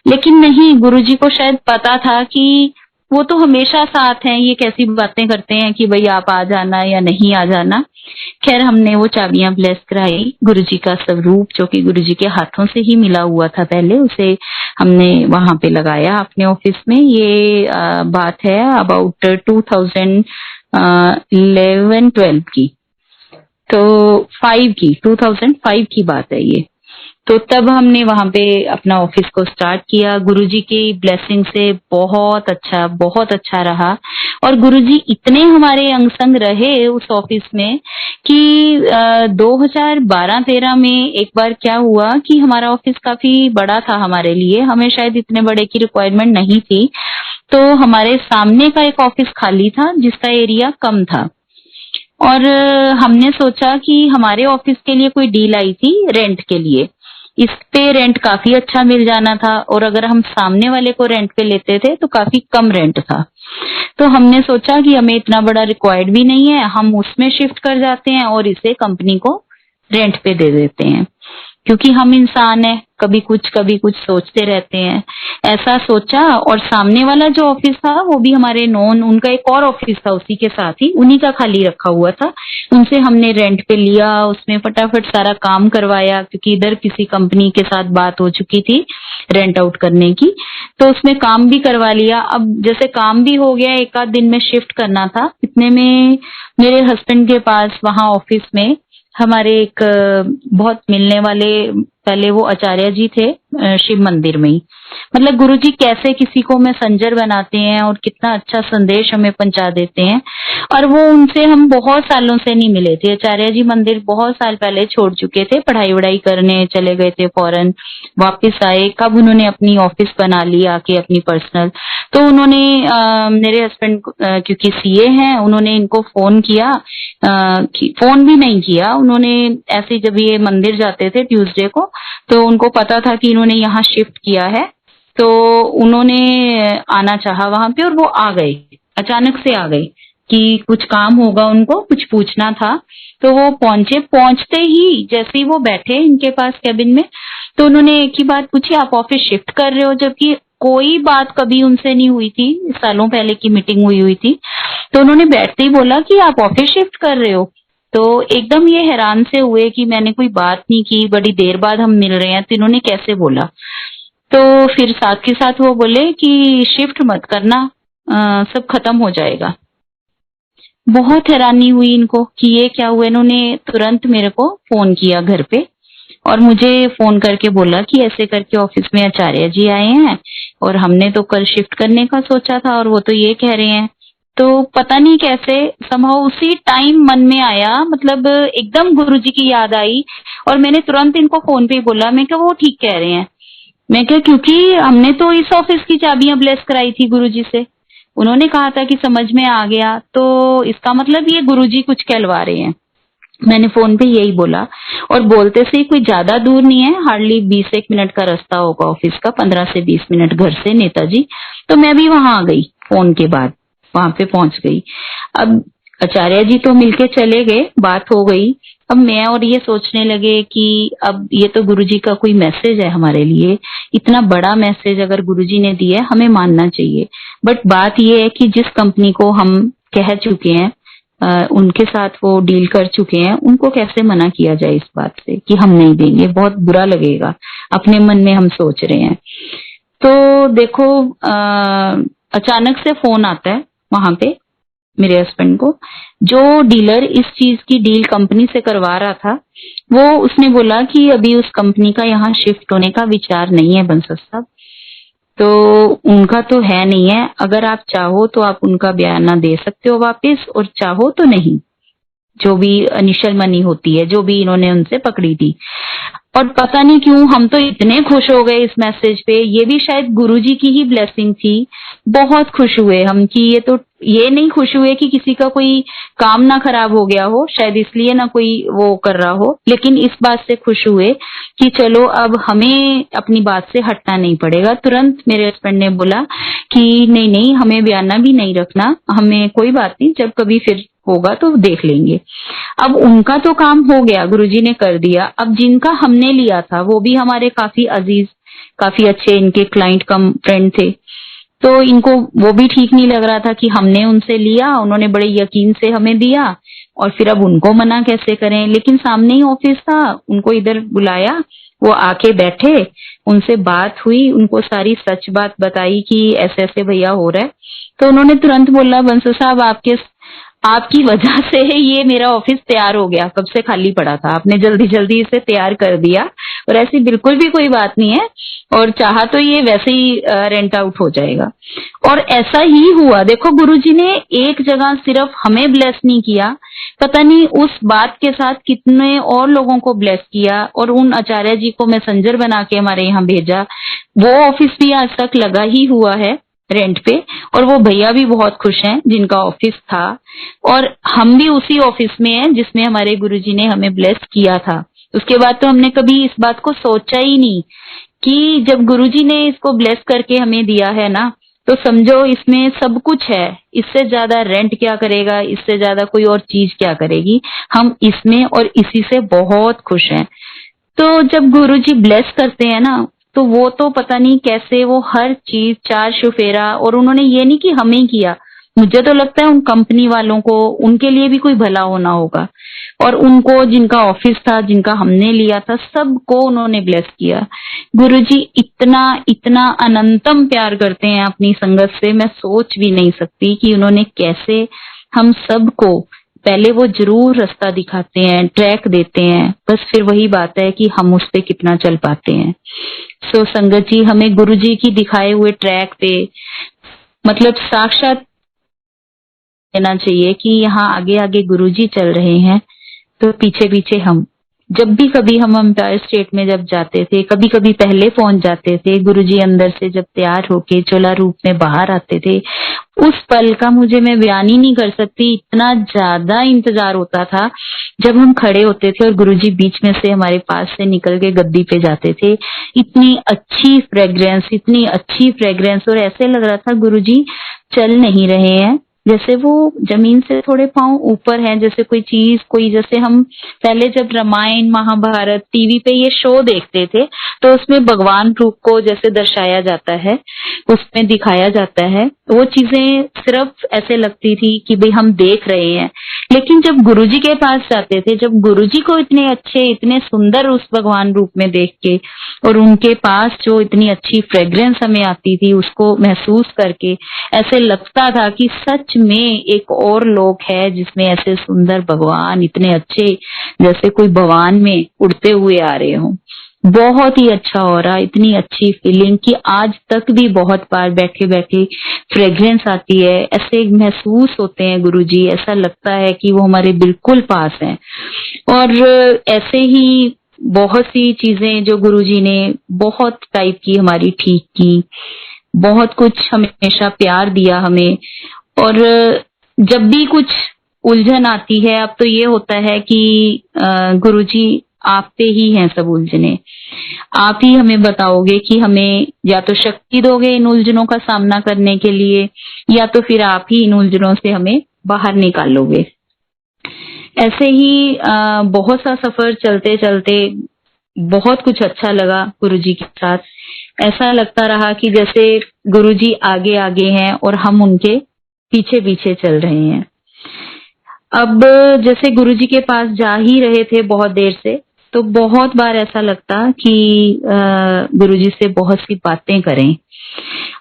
लेकिन नहीं, गुरुजी को शायद पता था कि वो तो हमेशा साथ हैं, ये कैसी बातें करते हैं कि भाई आप आ जाना या नहीं आ जाना। खैर हमने वो चाबियां ब्लेस कराई, गुरुजी का स्वरूप जो कि गुरुजी के हाथों से ही मिला हुआ था पहले, उसे हमने वहां पे लगाया अपने ऑफिस में। ये बात है अबाउट 2011-12 की, तो 2005 की बात है ये। तो तब हमने वहां पे अपना ऑफिस को स्टार्ट किया। गुरुजी की ब्लेसिंग से बहुत अच्छा रहा। और गुरुजी इतने हमारे अंग संग रहे उस ऑफिस में कि 2012-13 में एक बार क्या हुआ कि हमारा ऑफिस काफी बड़ा था हमारे लिए, हमें शायद इतने बड़े की रिक्वायरमेंट नहीं थी। तो हमारे सामने का एक ऑफिस खाली था जिसका एरिया कम था, और हमने सोचा कि हमारे ऑफिस के लिए कोई डील आई थी रेंट के लिए, इस पे रेंट काफी अच्छा मिल जाना था, और अगर हम सामने वाले को रेंट पे लेते थे तो काफी कम रेंट था। तो हमने सोचा कि हमें इतना बड़ा रिक्वायर्ड भी नहीं है, हम उसमें शिफ्ट कर जाते हैं और इसे कंपनी को रेंट पे दे देते हैं, क्योंकि हम इंसान हैं, कभी कुछ सोचते रहते हैं। ऐसा सोचा, और सामने वाला जो ऑफिस था वो भी हमारे नॉन, उनका एक और ऑफिस था उसी के साथ ही, उन्हीं का खाली रखा हुआ था। उनसे हमने रेंट पे लिया, उसमें फटाफट सारा काम करवाया, क्योंकि इधर किसी कंपनी के साथ बात हो चुकी थी रेंट आउट करने की, तो उसमें काम भी करवा लिया। अब जैसे काम भी हो गया, एक आध दिन में शिफ्ट करना था, इतने में मेरे हस्बैंड के पास वहां ऑफिस में हमारे एक बहुत मिलने वाले, पहले वो आचार्य जी थे शिव मंदिर में ही, मतलब गुरुजी कैसे किसी को मैसेंजर बनाते हैं और कितना अच्छा संदेश हमें पहुंचा देते हैं। और वो उनसे हम बहुत सालों से नहीं मिले थे, आचार्य जी मंदिर बहुत साल पहले छोड़ चुके थे, पढ़ाई वढ़ाई करने चले गए थे फॉरेन, वापस आए, कब उन्होंने अपनी ऑफिस बना ली आके अपनी पर्सनल। तो उन्होंने मेरे हस्बैंड क्योंकि सीए हैं, उन्होंने इनको फोन किया, फोन भी नहीं किया उन्होंने, ऐसे जब ये मंदिर जाते थे ट्यूसडे को, तो उनको पता था कि इन्होंने यहाँ शिफ्ट किया है, तो उन्होंने आना चाहा वहां पे, और वो आ गए, अचानक से आ गए कि कुछ काम होगा, उनको कुछ पूछना था। तो वो पहुंचे, पहुंचते ही जैसे ही वो बैठे इनके पास कैबिन में, तो उन्होंने एक ही बात पूछी, आप ऑफिस शिफ्ट कर रहे हो? जबकि कोई बात कभी उनसे नहीं हुई थी, सालों पहले की मीटिंग हुई थी। तो उन्होंने बैठते ही बोला कि आप ऑफिस शिफ्ट कर रहे हो। तो एकदम ये हैरान से हुए कि मैंने कोई बात नहीं की, बड़ी देर बाद हम मिल रहे हैं, तो इन्होंने कैसे बोला। तो फिर साथ के साथ वो बोले कि शिफ्ट मत करना, सब खत्म हो जाएगा। बहुत हैरानी हुई इनको कि ये क्या हुआ। इन्होंने तुरंत मेरे को फोन किया घर पे, और मुझे फोन करके बोला कि ऐसे करके ऑफिस में आचार्य जी आए हैं, और हमने तो कल शिफ्ट करने का सोचा था, और वो तो ये कह रहे हैं। तो पता नहीं कैसे समहाउ उसी टाइम मन में आया, मतलब एकदम गुरुजी की याद आई, और मैंने तुरंत इनको फोन पे ही बोला, मैं क्या वो ठीक कह रहे हैं। मैं क्या, क्योंकि हमने तो इस ऑफिस की चाबियां ब्लेस कराई थी गुरुजी से, उन्होंने कहा था कि समझ में आ गया, तो इसका मतलब ये गुरुजी कुछ कहलवा रहे हैं। मैंने फोन पे यही बोला, और बोलते से कोई ज्यादा दूर नहीं है, हार्डली 20-1 मिनट का रास्ता होगा ऑफिस का, 15 से 20 मिनट घर से नेताजी। तो मैं भी वहां आ गई, फोन के बाद वहां पे पहुंच गई। अब आचार्य जी तो मिलके चले गए, बात हो गई। अब मैं और ये सोचने लगे कि अब ये तो गुरुजी का कोई मैसेज है हमारे लिए, इतना बड़ा मैसेज अगर गुरुजी ने दिया है हमें मानना चाहिए। बट बात ये है कि जिस कंपनी को हम कह चुके हैं, उनके साथ वो डील कर चुके हैं, उनको कैसे मना किया जाए इस बात से कि हम नहीं देंगे, बहुत बुरा लगेगा, अपने मन में हम सोच रहे हैं। तो देखो अचानक से फोन आता है वहां पे मेरे हस्बैंड को, जो डीलर इस चीज की डील कंपनी से करवा रहा था, वो उसने बोला कि अभी उस कंपनी का यहाँ शिफ्ट होने का विचार नहीं है बंसल साहब, तो उनका तो है नहीं है, अगर आप चाहो तो आप उनका बयाना दे सकते हो वापस, और चाहो तो नहीं, जो भी इनिशियल मनी होती है जो भी इन्होंने उनसे पकड़ी थी। और पता नहीं क्यों हम तो इतने खुश हो गए इस मैसेज पे, ये भी शायद गुरुजी की ही ब्लेसिंग थी, बहुत खुश हुए हम कि ये नहीं खुश हुए कि किसी का कोई काम ना खराब हो गया हो, शायद इसलिए ना कोई वो कर रहा हो, लेकिन इस बात से खुश हुए कि चलो अब हमें अपनी बात से हटना नहीं पड़ेगा। तुरंत मेरे हस्बैंड ने बोला कि नहीं नहीं, हमें बयाना भी नहीं रखना, हमें कोई बात नहीं, जब कभी फिर होगा तो देख लेंगे। अब उनका तो काम हो गया, गुरुजी ने कर दिया। अब जिनका हमने लिया था वो भी हमारे काफी अजीज, काफी अच्छे इनके क्लाइंट कम फ्रेंड थे, तो इनको वो भी ठीक नहीं लग रहा था कि हमने उनसे लिया, उन्होंने बड़े यकीन से हमें दिया और फिर अब उनको मना कैसे करें। लेकिन सामने ही ऑफिस था, उनको इधर बुलाया, वो आके बैठे, उनसे बात हुई, उनको सारी सच बात बताई कि ऐसे ऐसे भैया हो रहा है। तो उन्होंने तुरंत बोला, बंसल साहब आपकी वजह से ये मेरा ऑफिस तैयार हो गया, कब से खाली पड़ा था, आपने जल्दी जल्दी इसे तैयार कर दिया और ऐसी बिल्कुल भी कोई बात नहीं है, और चाहा तो ये वैसे ही रेंट आउट हो जाएगा। और ऐसा ही हुआ। देखो गुरुजी ने एक जगह सिर्फ हमें ब्लेस नहीं किया, पता नहीं उस बात के साथ कितने और लोगों को ब्लेस किया, और उन आचार्य जी को मैसेंजर बना के हमारे यहाँ भेजा। वो ऑफिस भी आज तक लगा ही हुआ है रेंट पे, और वो भैया भी बहुत खुश हैं जिनका ऑफिस था, और हम भी उसी ऑफिस में हैं जिसमें हमारे गुरुजी ने हमें ब्लेस किया था। उसके बाद तो हमने कभी इस बात को सोचा ही नहीं कि जब गुरुजी ने इसको ब्लेस करके हमें दिया है ना, तो समझो इसमें सब कुछ है, इससे ज्यादा रेंट क्या करेगा, इससे ज्यादा कोई और चीज क्या करेगी। हम इसमें और इसी से बहुत खुश हैं। तो जब गुरुजी ब्लेस करते हैं ना, तो वो तो पता नहीं कैसे वो हर चीज चार चुफेरा, और उन्होंने ये नहीं कि हमें किया, मुझे तो लगता है उन कंपनी वालों को, उनके लिए भी कोई भला होना होगा, और उनको जिनका ऑफिस था, जिनका हमने लिया था, सबको उन्होंने ब्लेस किया। गुरुजी इतना इतना अनंतम प्यार करते हैं अपनी संगत से, मैं सोच भी नहीं सकती कि उन्होंने कैसे हम सबको, पहले वो जरूर रास्ता दिखाते हैं, ट्रैक देते हैं, बस फिर वही बात है कि हम उस पे कितना चल पाते हैं। सो संगत जी, हमें गुरुजी की दिखाए हुए ट्रैक पे मतलब साक्षात लेना चाहिए कि यहाँ आगे आगे गुरुजी चल रहे हैं, तो पीछे पीछे हम। जब भी कभी हम एम्पायर स्टेट में जब जाते थे, कभी कभी पहले पहुंच जाते थे, गुरुजी अंदर से जब तैयार होके चोला रूप में बाहर आते थे, उस पल का मुझे मैं बयान ही नहीं कर सकती, इतना ज्यादा इंतजार होता था जब हम खड़े होते थे और गुरुजी बीच में से हमारे पास से निकल के गद्दी पे जाते थे। इतनी अच्छी फ्रेग्रेंस, इतनी अच्छी फ्रेग्रेंस, और ऐसे लग रहा था गुरुजी चल नहीं रहे हैं, जैसे वो जमीन से थोड़े पांव ऊपर है, जैसे कोई चीज, कोई, जैसे हम पहले जब रामायण महाभारत टीवी पे ये शो देखते थे, तो उसमें भगवान रूप को जैसे दर्शाया जाता है, उसमें दिखाया जाता है, वो चीजें सिर्फ ऐसे लगती थी कि भाई हम देख रहे हैं। लेकिन जब गुरुजी के पास जाते थे, जब गुरुजी को इतने अच्छे, इतने सुंदर उस भगवान रूप में देख के, और उनके पास जो इतनी अच्छी फ्रेग्रेंस हमें आती थी, उसको महसूस करके ऐसे लगता था कि सच में एक और लोक है जिसमें ऐसे सुंदर भगवान, इतने अच्छे, जैसे कोई भगवान में उड़ते हुए आ रहे हो। बहुत ही अच्छा हो रहा, इतनी अच्छी फीलिंग कि आज तक भी बहुत बार बैठे बैठे फ्रेग्रेंस आती है, ऐसे महसूस होते हैं गुरुजी, ऐसा लगता है कि वो हमारे बिल्कुल पास हैं। और ऐसे ही बहुत सी चीजें जो गुरुजी ने बहुत टाइप की हमारी ठीक की, बहुत कुछ हमेशा प्यार दिया हमें। और जब भी कुछ उलझन आती है, अब तो ये होता है कि गुरुजी आप पे ही हैं सब उलझने, आप ही हमें बताओगे कि हमें या तो शक्ति दोगे इन उलझनों का सामना करने के लिए, या तो फिर आप ही इन उलझनों से हमें बाहर निकालोगे। ऐसे ही बहुत सा सफर चलते चलते बहुत कुछ अच्छा लगा गुरुजी के साथ। ऐसा लगता रहा कि जैसे गुरुजी आगे आगे हैं और हम उनके पीछे पीछे चल रहे हैं। अब जैसे गुरुजी के पास जा ही रहे थे बहुत देर से, तो बहुत बार ऐसा लगता कि गुरुजी से बहुत सी बातें करें।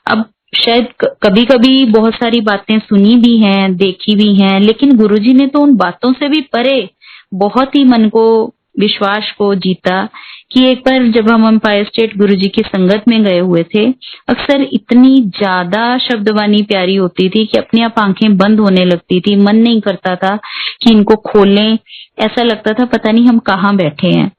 अब शायद कभी कभी बहुत सारी बातें सुनी भी हैं, देखी भी हैं, लेकिन गुरुजी ने तो उन बातों से भी परे बहुत ही मन को, विश्वास को जीता कि एक बार जब हम एम्पायर स्टेट गुरुजी की संगत में गए हुए थे, अक्सर इतनी ज्यादा शब्दवाणी प्यारी होती थी कि अपने आप आंखें बंद होने लगती थी, मन नहीं करता था कि इनको खोलें, ऐसा लगता था पता नहीं हम कहाँ बैठे हैं।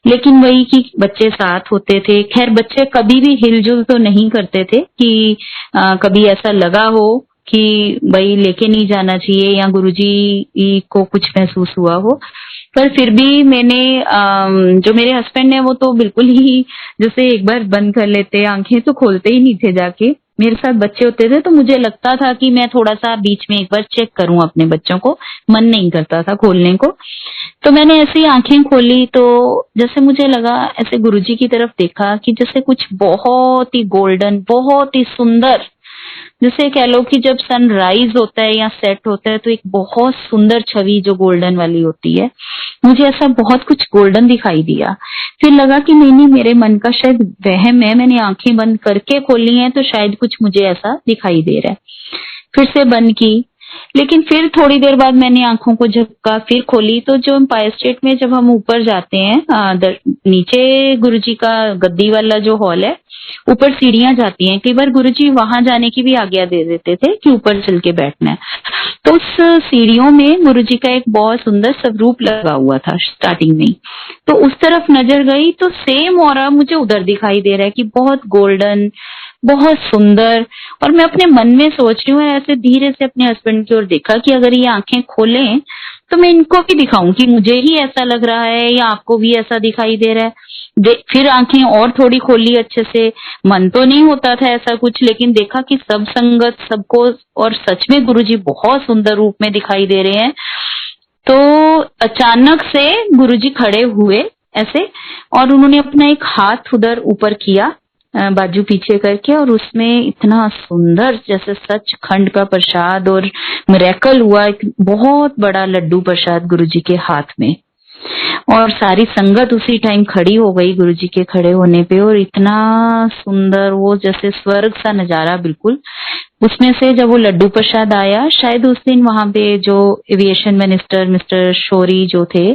लेकिन वही कि बच्चे साथ होते थे, खैर बच्चे कभी भी हिलजुल तो नहीं करते थे कि कभी ऐसा लगा हो कि भाई लेके नहीं जाना चाहिए या गुरुजी को कुछ महसूस हुआ हो। पर फिर भी मैंने जो मेरे हस्बैंड है वो तो बिल्कुल ही जैसे एक बार बंद कर लेते, आंखें तो खोलते ही नहीं थे जाके। मेरे साथ बच्चे होते थे तो मुझे लगता था कि मैं थोड़ा सा बीच में एक बार चेक करूं अपने बच्चों को, मन नहीं करता था खोलने को। तो मैंने ऐसी आंखें खोली तो जैसे मुझे लगा, ऐसे गुरुजी की तरफ देखा कि जैसे कुछ बहुत ही गोल्डन, बहुत ही सुंदर जैसे कह लो कि जब सनराइज होता है या सेट होता है तो एक बहुत सुंदर छवि जो गोल्डन वाली होती है, मुझे ऐसा बहुत कुछ गोल्डन दिखाई दिया। फिर लगा कि नहीं मेरे मन का शायद वहम है, मैंने आंखें बंद करके खोली हैं तो शायद कुछ मुझे ऐसा दिखाई दे रहा है। फिर से बंद की, लेकिन फिर थोड़ी देर बाद मैंने आंखों को झपका, फिर खोली तो जो एम्पायर स्टेट में जब हम ऊपर जाते हैं, नीचे गुरुजी का गद्दी वाला जो हॉल है, ऊपर सीढ़ियां जाती हैं, कई बार गुरुजी वहां जाने की भी आज्ञा दे देते थे कि ऊपर चल के बैठना है। तो उस सीढ़ियों में गुरुजी का एक बहुत सुंदर स्वरूप लगा हुआ था स्टार्टिंग में ही। तो उस तरफ नजर गई तो सेम ऑरा मुझे उधर दिखाई दे रहा है कि बहुत गोल्डन, बहुत सुंदर। और मैं अपने मन में सोच रही हूँ, ऐसे धीरे से अपने हस्बैंड की ओर देखा कि अगर ये आंखें खोलें तो मैं इनको भी दिखाऊं कि मुझे ही ऐसा लग रहा है या आपको भी ऐसा दिखाई दे रहा है। फिर आंखें और थोड़ी खोली अच्छे से, मन तो नहीं होता था ऐसा कुछ, लेकिन देखा कि सब संगत सबको, और सच में गुरुजी बहुत सुंदर रूप में दिखाई दे रहे हैं। तो अचानक से गुरुजी खड़े हुए ऐसे, और उन्होंने अपना एक हाथ उधर ऊपर किया बाजू पीछे करके, और उसमें इतना सुंदर जैसे सचखंड का प्रसाद और मिरेकल हुआ, एक बहुत बड़ा लड्डू प्रसाद गुरुजी के हाथ में। और सारी संगत उसी टाइम खड़ी हो गई गुरुजी के खड़े होने पे, और इतना सुंदर वो जैसे स्वर्ग सा नजारा बिल्कुल। उसमें से जब वो लड्डू प्रसाद आया, शायद उस दिन वहां पे जो एविएशन मिनिस्टर मिस्टर शोरी जो थे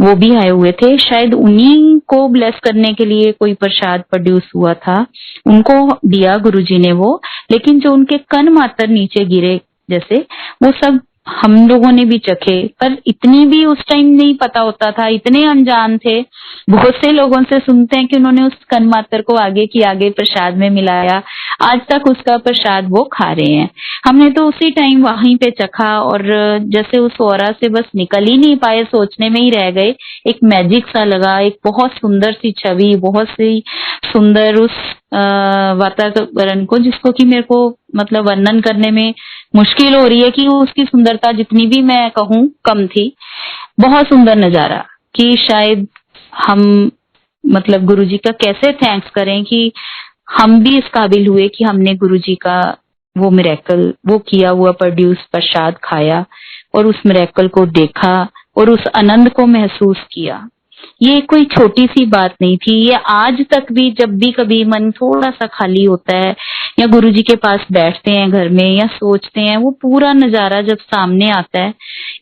वो भी आए हुए थे, शायद उन्हीं को ब्लेस करने के लिए कोई प्रसाद प्रोड्यूस हुआ था, उनको दिया गुरुजी ने वो। लेकिन जो उनके कण मात्र नीचे गिरे जैसे, वो सब हम लोगों ने भी चखे, पर इतनी भी उस टाइम नहीं पता होता था, इतने अनजान थे। बहुत से लोगों से सुनते हैं कि उन्होंने उस कण मात्र को आगे की आगे प्रसाद में मिलाया, आज तक उसका प्रसाद वो खा रहे हैं। हमने तो उसी टाइम वहीं पे चखा, और जैसे उस ऑरा से बस निकल ही नहीं पाए, सोचने में ही रह गए। एक मैजिक सा लगा, एक बहुत सुंदर सी छवि, बहुत सी सुंदर उस वातावरण को, जिसको कि मेरे को मतलब वर्णन करने में मुश्किल हो रही है कि उसकी सुंदरता जितनी भी मैं कहूँ कम थी। बहुत सुंदर नजारा कि शायद हम मतलब गुरुजी का कैसे थैंक्स करें कि हम भी इस काबिल हुए कि हमने गुरुजी का वो मिरेकल, वो किया हुआ प्रोड्यूस प्रसाद खाया और उस मिरेकल को देखा और उस आनंद को महसूस किया। ये कोई छोटी सी बात नहीं थी, ये आज तक भी जब भी कभी मन थोड़ा सा खाली होता है या गुरुजी के पास बैठते हैं घर में या सोचते हैं, वो पूरा नजारा जब सामने आता है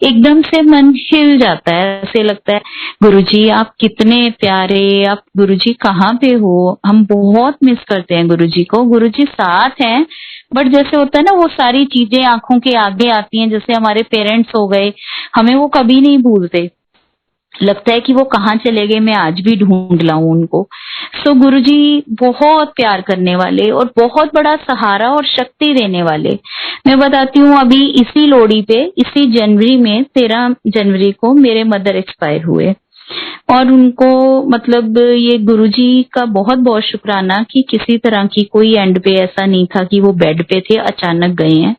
एकदम से मन हिल जाता है। ऐसे लगता है गुरुजी आप कितने प्यारे, आप गुरुजी कहाँ पे हो। हम बहुत मिस करते हैं गुरुजी को, गुरुजी साथ हैं, बट जैसे होता है ना वो सारी चीजें आंखों के आगे आती हैं, जैसे हमारे पेरेंट्स हो गए, हमें वो कभी नहीं भूलते, लगता है कि वो कहाँ चले गए, मैं आज भी ढूंढ लाऊं उनको। सो गुरुजी बहुत प्यार करने वाले और बहुत बड़ा सहारा और शक्ति देने वाले। मैं बताती हूँ, अभी इसी लोहड़ी पे, इसी जनवरी में 13 जनवरी को मेरे मदर एक्सपायर हुए, और उनको मतलब ये गुरुजी का बहुत बहुत शुक्राना कि किसी तरह की कोई एंड पे ऐसा नहीं था कि वो बेड पे थे अचानक गए हैं।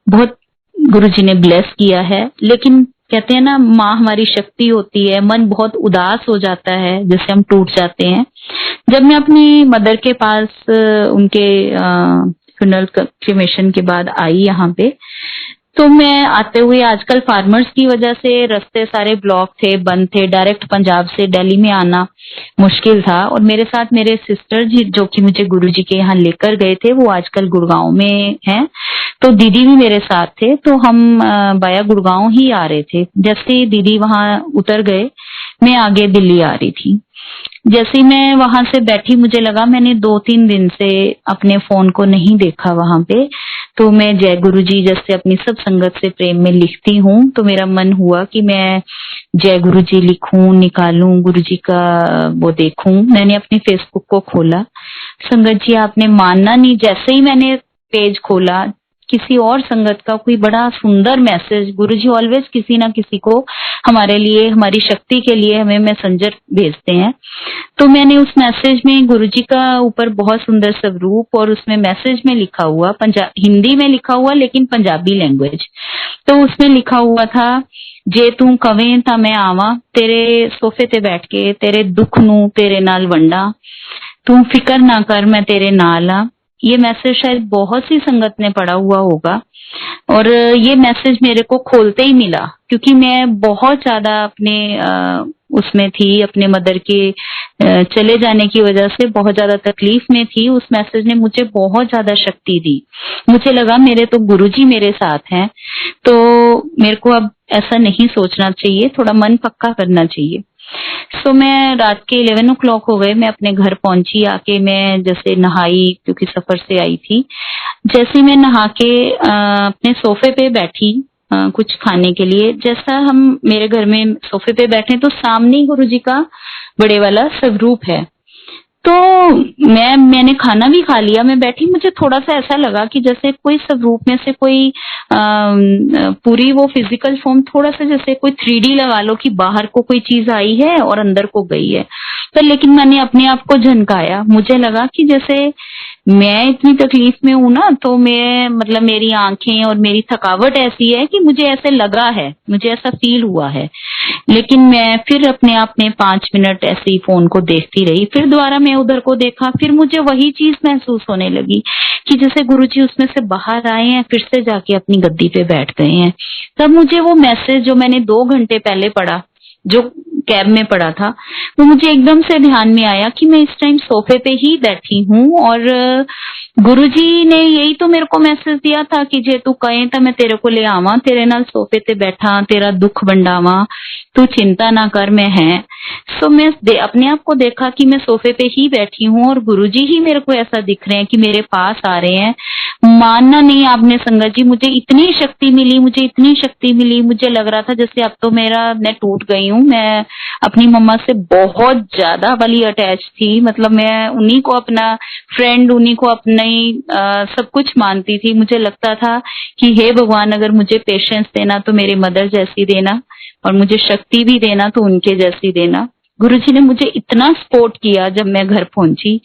बहुत गुरुजी ने ब्लेस किया है। लेकिन कहते हैं ना, माँ हमारी शक्ति होती है, मन बहुत उदास हो जाता है जैसे हम टूट जाते हैं। जब मैं अपनी मदर के पास उनके फ्यूनरल क्रीमेशन के बाद आई यहाँ पे, तो मैं आते हुए, आजकल फार्मर्स की वजह से रास्ते सारे ब्लॉक थे, बंद थे, डायरेक्ट पंजाब से दिल्ली में आना मुश्किल था। और मेरे साथ मेरे सिस्टर जी जो कि मुझे गुरुजी के यहाँ लेकर गए थे, वो आजकल गुड़गांव में हैं, तो दीदी भी मेरे साथ थे, तो हम बाया गुड़गांव ही आ रहे थे। जैसे दीदी वहां उतर गए, मैं आगे दिल्ली आ रही थी। जैसे ही मैं वहां से बैठी, मुझे लगा मैंने 2-3 दिन से अपने फोन को नहीं देखा वहां पे, तो मैं जय गुरुजी जैसे अपनी सब संगत से प्रेम में लिखती हूँ, तो मेरा मन हुआ कि मैं जय गुरुजी लिखूं, निकालूं, गुरुजी का वो देखूं। मैंने अपने फेसबुक को खोला, संगत जी आपने मानना नहीं, जैसे ही मैंने पेज खोला, किसी और संगत का कोई बड़ा सुंदर मैसेज। गुरुजी ऑलवेज किसी ना किसी को हमारे लिए, हमारी शक्ति के लिए हमें मैसेंजर भेजते हैं। तो मैंने उस मैसेज में गुरुजी का ऊपर बहुत सुंदर स्वरूप, और उसमें मैसेज में लिखा हुआ, हिंदी में लिखा हुआ लेकिन पंजाबी लैंग्वेज, तो उसमें लिखा हुआ था, जे तू कवें ता मैं आवा, तेरे सोफे ते बैठ के तेरे दुख नू तेरे नाल वंडा, तू फिकर ना कर मैं तेरे नाल आ, ये मैसेज शायद बहुत सी संगत ने पढ़ा हुआ होगा और ये मैसेज मेरे को खोलते ही मिला, क्योंकि मैं बहुत ज्यादा अपने उसमें थी, अपने मदर के चले जाने की वजह से बहुत ज्यादा तकलीफ में थी। उस मैसेज ने मुझे बहुत ज्यादा शक्ति दी। मुझे लगा मेरे तो गुरुजी मेरे साथ हैं, तो मेरे को अब ऐसा नहीं सोचना चाहिए, थोड़ा मन पक्का करना चाहिए। सो मैं रात के 11 o'clock हो गए, मैं अपने घर पहुंची। आके मैं जैसे नहाई, क्योंकि सफर से आई थी। जैसे मैं नहा के अपने सोफे पे बैठी कुछ खाने के लिए, जैसा हम मेरे घर में सोफे पे बैठे तो सामने ही गुरुजी का बड़े वाला स्वरूप है। तो मैंने खाना भी खा लिया, मैं बैठी, मुझे थोड़ा सा ऐसा लगा कि जैसे कोई स्वरूप में से कोई पूरी वो फिजिकल फॉर्म थोड़ा सा जैसे कोई 3D लगा लो कि बाहर को कोई चीज आई है और अंदर को गई है। पर लेकिन मैंने अपने आप को झनकाया, मुझे लगा कि जैसे मैं इतनी तकलीफ में हूं ना, तो मैं मतलब मेरी आंखें और मेरी थकावट ऐसी है कि मुझे ऐसे लगा है, मुझे ऐसा फील हुआ है। लेकिन मैं फिर अपने आप में 5 मिनट ऐसे ही फोन को देखती रही। फिर दोबारा मैं उधर को देखा, फिर मुझे वही चीज महसूस होने लगी कि जैसे गुरुजी उसमें से बाहर आए हैं, फिर से जाके अपनी गद्दी पे बैठ गए हैं। तब मुझे वो मैसेज जो मैंने 2 घंटे पहले पढ़ा, जो कैब में पढ़ा था, वो मुझे एकदम से ध्यान में आया कि मैं इस टाइम सोफे पे ही बैठी हूँ और गुरुजी ने यही तो मेरे को मैसेज दिया था कि जे तू कहे तो मैं तेरे को ले आवा, तेरे नाल सोफे ते बैठा, तेरा दुख वंडावा, तू चिंता ना कर, मैं है। सो मैं अपने आप को देखा कि मैं सोफे पे ही बैठी हूँ और गुरुजी ही मेरे को ऐसा दिख रहे हैं कि मेरे पास आ रहे हैं। मानना नहीं आपने संगत जी, मुझे इतनी शक्ति मिली, मुझे इतनी शक्ति मिली, मुझे लग रहा था जैसे अब तो मैं टूट गई हूँ। मैं अपनी मम्मा से बहुत ज्यादा वाली अटैच थी, मतलब मैं उन्हीं को अपना फ्रेंड, उन्हीं को अपना ही सब कुछ मानती थी। मुझे लगता था कि हे भगवान, अगर मुझे पेशेंस देना तो मेरे मदर जैसी देना, और मुझे शक्ति भी देना तो उनके जैसी देना। गुरुजी ने मुझे इतना सपोर्ट किया जब मैं घर पहुंची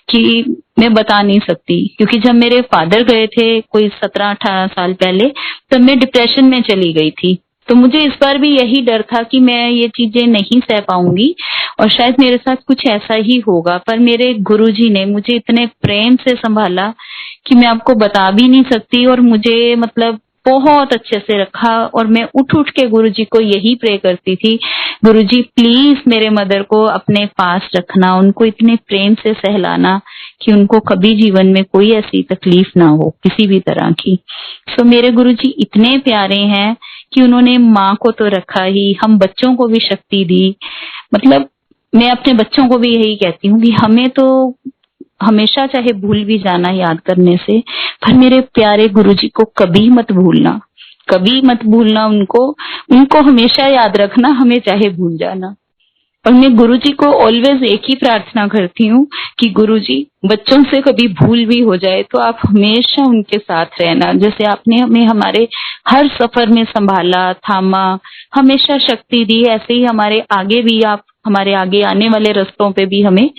कि मैं बता नहीं सकती, क्योंकि जब मेरे फादर गए थे कोई 17-18 साल पहले, तब मैं डिप्रेशन में चली गई थी। तो मुझे इस बार भी यही डर था कि मैं ये चीजें नहीं सह पाऊंगी और शायद मेरे साथ कुछ ऐसा ही होगा। पर मेरे गुरुजी ने मुझे इतने प्रेम से संभाला कि मैं आपको बता भी नहीं सकती, और मुझे मतलब बहुत अच्छे से रखा। और मैं उठ उठ के गुरुजी को यही प्रे करती थी, गुरुजी प्लीज मेरे मदर को अपने पास रखना, उनको इतने प्रेम से सहलाना कि उनको कभी जीवन में कोई ऐसी तकलीफ ना हो किसी भी तरह की। सो मेरे गुरुजी इतने प्यारे हैं कि उन्होंने माँ को तो रखा ही, हम बच्चों को भी शक्ति दी। मतलब मैं अपने बच्चों को भी यही कहती हूँ कि हमें तो हमेशा चाहे भूल भी जाना याद करने से, पर मेरे प्यारे गुरुजी को कभी मत भूलना, कभी मत भूलना उनको हमेशा याद रखना, हमें चाहे भूल जाना। और मैं गुरुजी को ऑलवेज एक ही प्रार्थना करती हूँ कि गुरुजी बच्चों से कभी भूल भी हो जाए तो आप हमेशा उनके साथ रहना, जैसे आपने हमें हमारे हर सफर में संभाला, थामा, हमेशा शक्ति दी, ऐसे ही हमारे आगे भी आप हमारे आगे आने वाले रास्तों पे भी हमें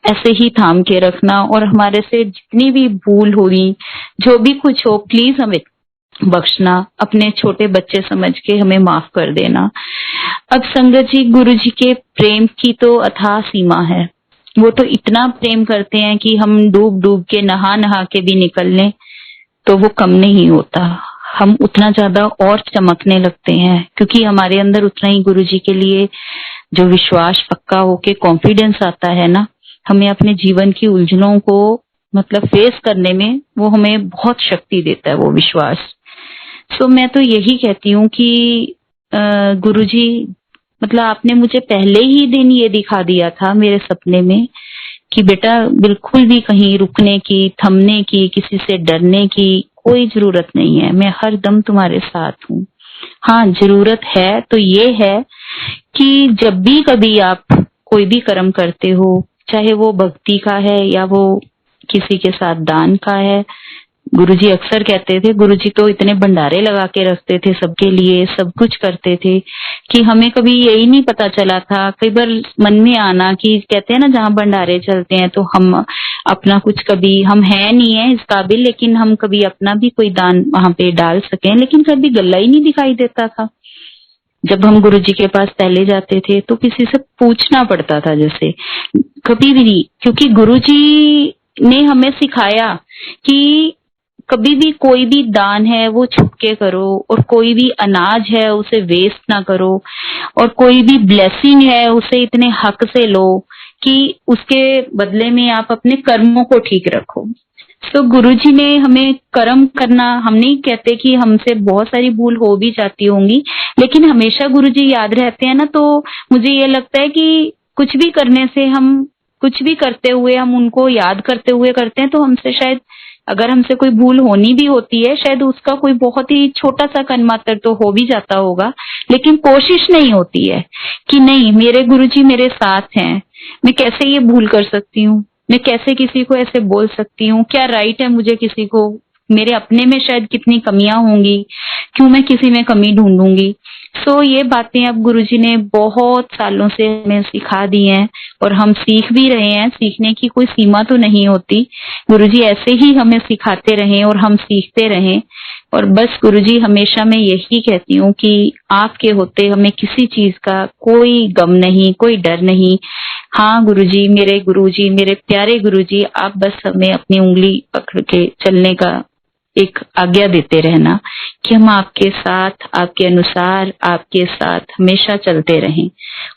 ऐसे ही थाम के रखना। और हमारे से जितनी भी भूल हुई, जो भी कुछ हो, प्लीज हमें बख्शना, अपने छोटे बच्चे समझ के हमें माफ कर देना। अब संगत जी, गुरु जी के प्रेम की तो अथाह सीमा है। वो तो इतना प्रेम करते हैं कि हम डूब डूब के नहा नहा के भी निकल लें तो वो कम नहीं होता, हम उतना ज्यादा और चमकने लगते हैं, क्योंकि हमारे अंदर उतना ही गुरु जी के लिए जो विश्वास पक्का होके कॉन्फिडेंस आता है ना, हमें अपने जीवन की उलझनों को मतलब फेस करने में वो हमें बहुत शक्ति देता है, वो विश्वास। सो मैं तो यही कहती हूँ कि गुरुजी मतलब आपने मुझे पहले ही दिन ये दिखा दिया था मेरे सपने में कि बेटा बिल्कुल भी कहीं रुकने की, थमने की, किसी से डरने की कोई जरूरत नहीं है, मैं हर दम तुम्हारे साथ हूँ। हाँ, जरूरत है तो ये है कि जब भी कभी आप कोई भी कर्म करते हो, चाहे वो भक्ति का है या वो किसी के साथ दान का है, गुरुजी अक्सर कहते थे, गुरुजी तो इतने भंडारे लगा के रखते थे सबके लिए, सब कुछ करते थे कि हमें कभी यही नहीं पता चला था। कई बार मन में आना कि कहते हैं ना, जहाँ भंडारे चलते हैं तो हम अपना कुछ कभी, हम है नहीं है इस काबिल, लेकिन हम कभी अपना भी कोई दान वहां पे डाल सकें, लेकिन कभी गल्ला ही नहीं दिखाई देता था। जब हम गुरुजी के पास पहले जाते थे तो किसी से पूछना पड़ता था, जैसे कभी भी नहीं, क्योंकि गुरुजी ने हमें सिखाया कि कभी भी कोई भी दान है वो छुप के करो, और कोई भी अनाज है उसे वेस्ट ना करो, और कोई भी ब्लेसिंग है उसे इतने हक से लो कि उसके बदले में आप अपने कर्मों को ठीक रखो। तो गुरुजी ने हमें कर्म करना, हम नहीं कहते कि हमसे बहुत सारी भूल हो भी जाती होंगी, लेकिन हमेशा गुरुजी याद रहते हैं ना। तो मुझे ये लगता है कि कुछ भी करने से, हम कुछ भी करते हुए हम उनको याद करते हुए करते हैं, तो हमसे शायद, अगर हमसे कोई भूल होनी भी होती है, शायद उसका कोई बहुत ही छोटा सा कनमात्र तो हो भी जाता होगा, लेकिन कोशिश नहीं होती है कि नहीं, मेरे गुरुजी मेरे साथ हैं, मैं कैसे ये भूल कर सकती हूँ, मैं कैसे किसी को ऐसे बोल सकती हूँ, क्या राइट है मुझे किसी को, मेरे अपने में शायद कितनी कमियां होंगी, क्यों मैं किसी में कमी ढूंढूंगी। सो ये बातें अब गुरुजी ने बहुत सालों से हमें सिखा दी हैं, और हम सीख भी रहे हैं। सीखने की कोई सीमा तो नहीं होती, गुरुजी ऐसे ही हमें सिखाते रहें और हम सीखते रहें। और बस गुरुजी, हमेशा मैं यही कहती हूँ कि आपके होते हमें किसी चीज का कोई गम नहीं, कोई डर नहीं। हाँ गुरुजी, मेरे प्यारे गुरुजी, आप बस हमें अपनी उंगली पकड़ के चलने का एक आज्ञा देते रहना कि हम आपके साथ, आपके अनुसार, आपके साथ हमेशा चलते रहें।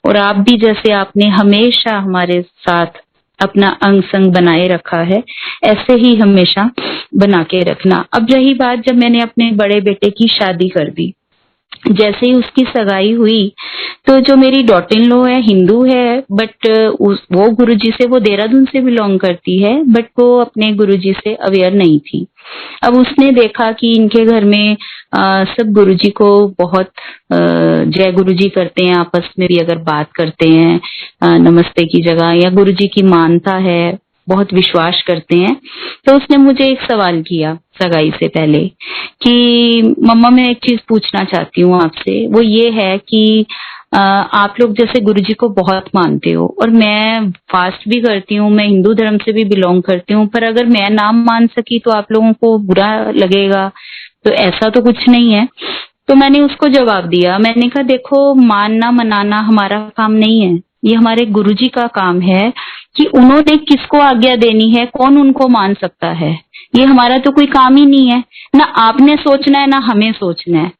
और आप भी जैसे आपने हमेशा हमारे साथ अपना अंग संग बनाए रखा है, ऐसे ही हमेशा बना के रखना। अब रही बात, जब मैंने अपने बड़े बेटे की शादी कर दी, जैसे ही उसकी सगाई हुई, तो जो मेरी डॉटर इन लॉ है, हिंदू है, बट वो गुरुजी से, वो देहरादून से बिलोंग करती है, बट वो अपने गुरुजी से अवेयर नहीं थी। अब उसने देखा कि इनके घर में सब गुरुजी को बहुत जय गुरुजी करते हैं, आपस में भी अगर बात करते हैं नमस्ते की जगह, या गुरुजी की मानता है, बहुत विश्वास करते हैं। तो उसने मुझे एक सवाल किया सगाई से पहले कि मम्मा, मैं एक चीज पूछना चाहती हूँ आपसे, वो ये है कि आप लोग जैसे गुरुजी को बहुत मानते हो, और मैं फास्ट भी करती हूँ, मैं हिंदू धर्म से भी बिलोंग करती हूँ, पर अगर मैं ना मान सकी तो आप लोगों को बुरा लगेगा, तो ऐसा तो कुछ नहीं है। तो मैंने उसको जवाब दिया, मैंने कहा देखो, मानना मनाना हमारा काम नहीं है, ये हमारे गुरुजी का काम है कि उन्होंने किसको आज्ञा देनी है, कौन उनको मान सकता है। ये हमारा तो कोई काम ही नहीं है, ना आपने सोचना है ना हमें सोचना है।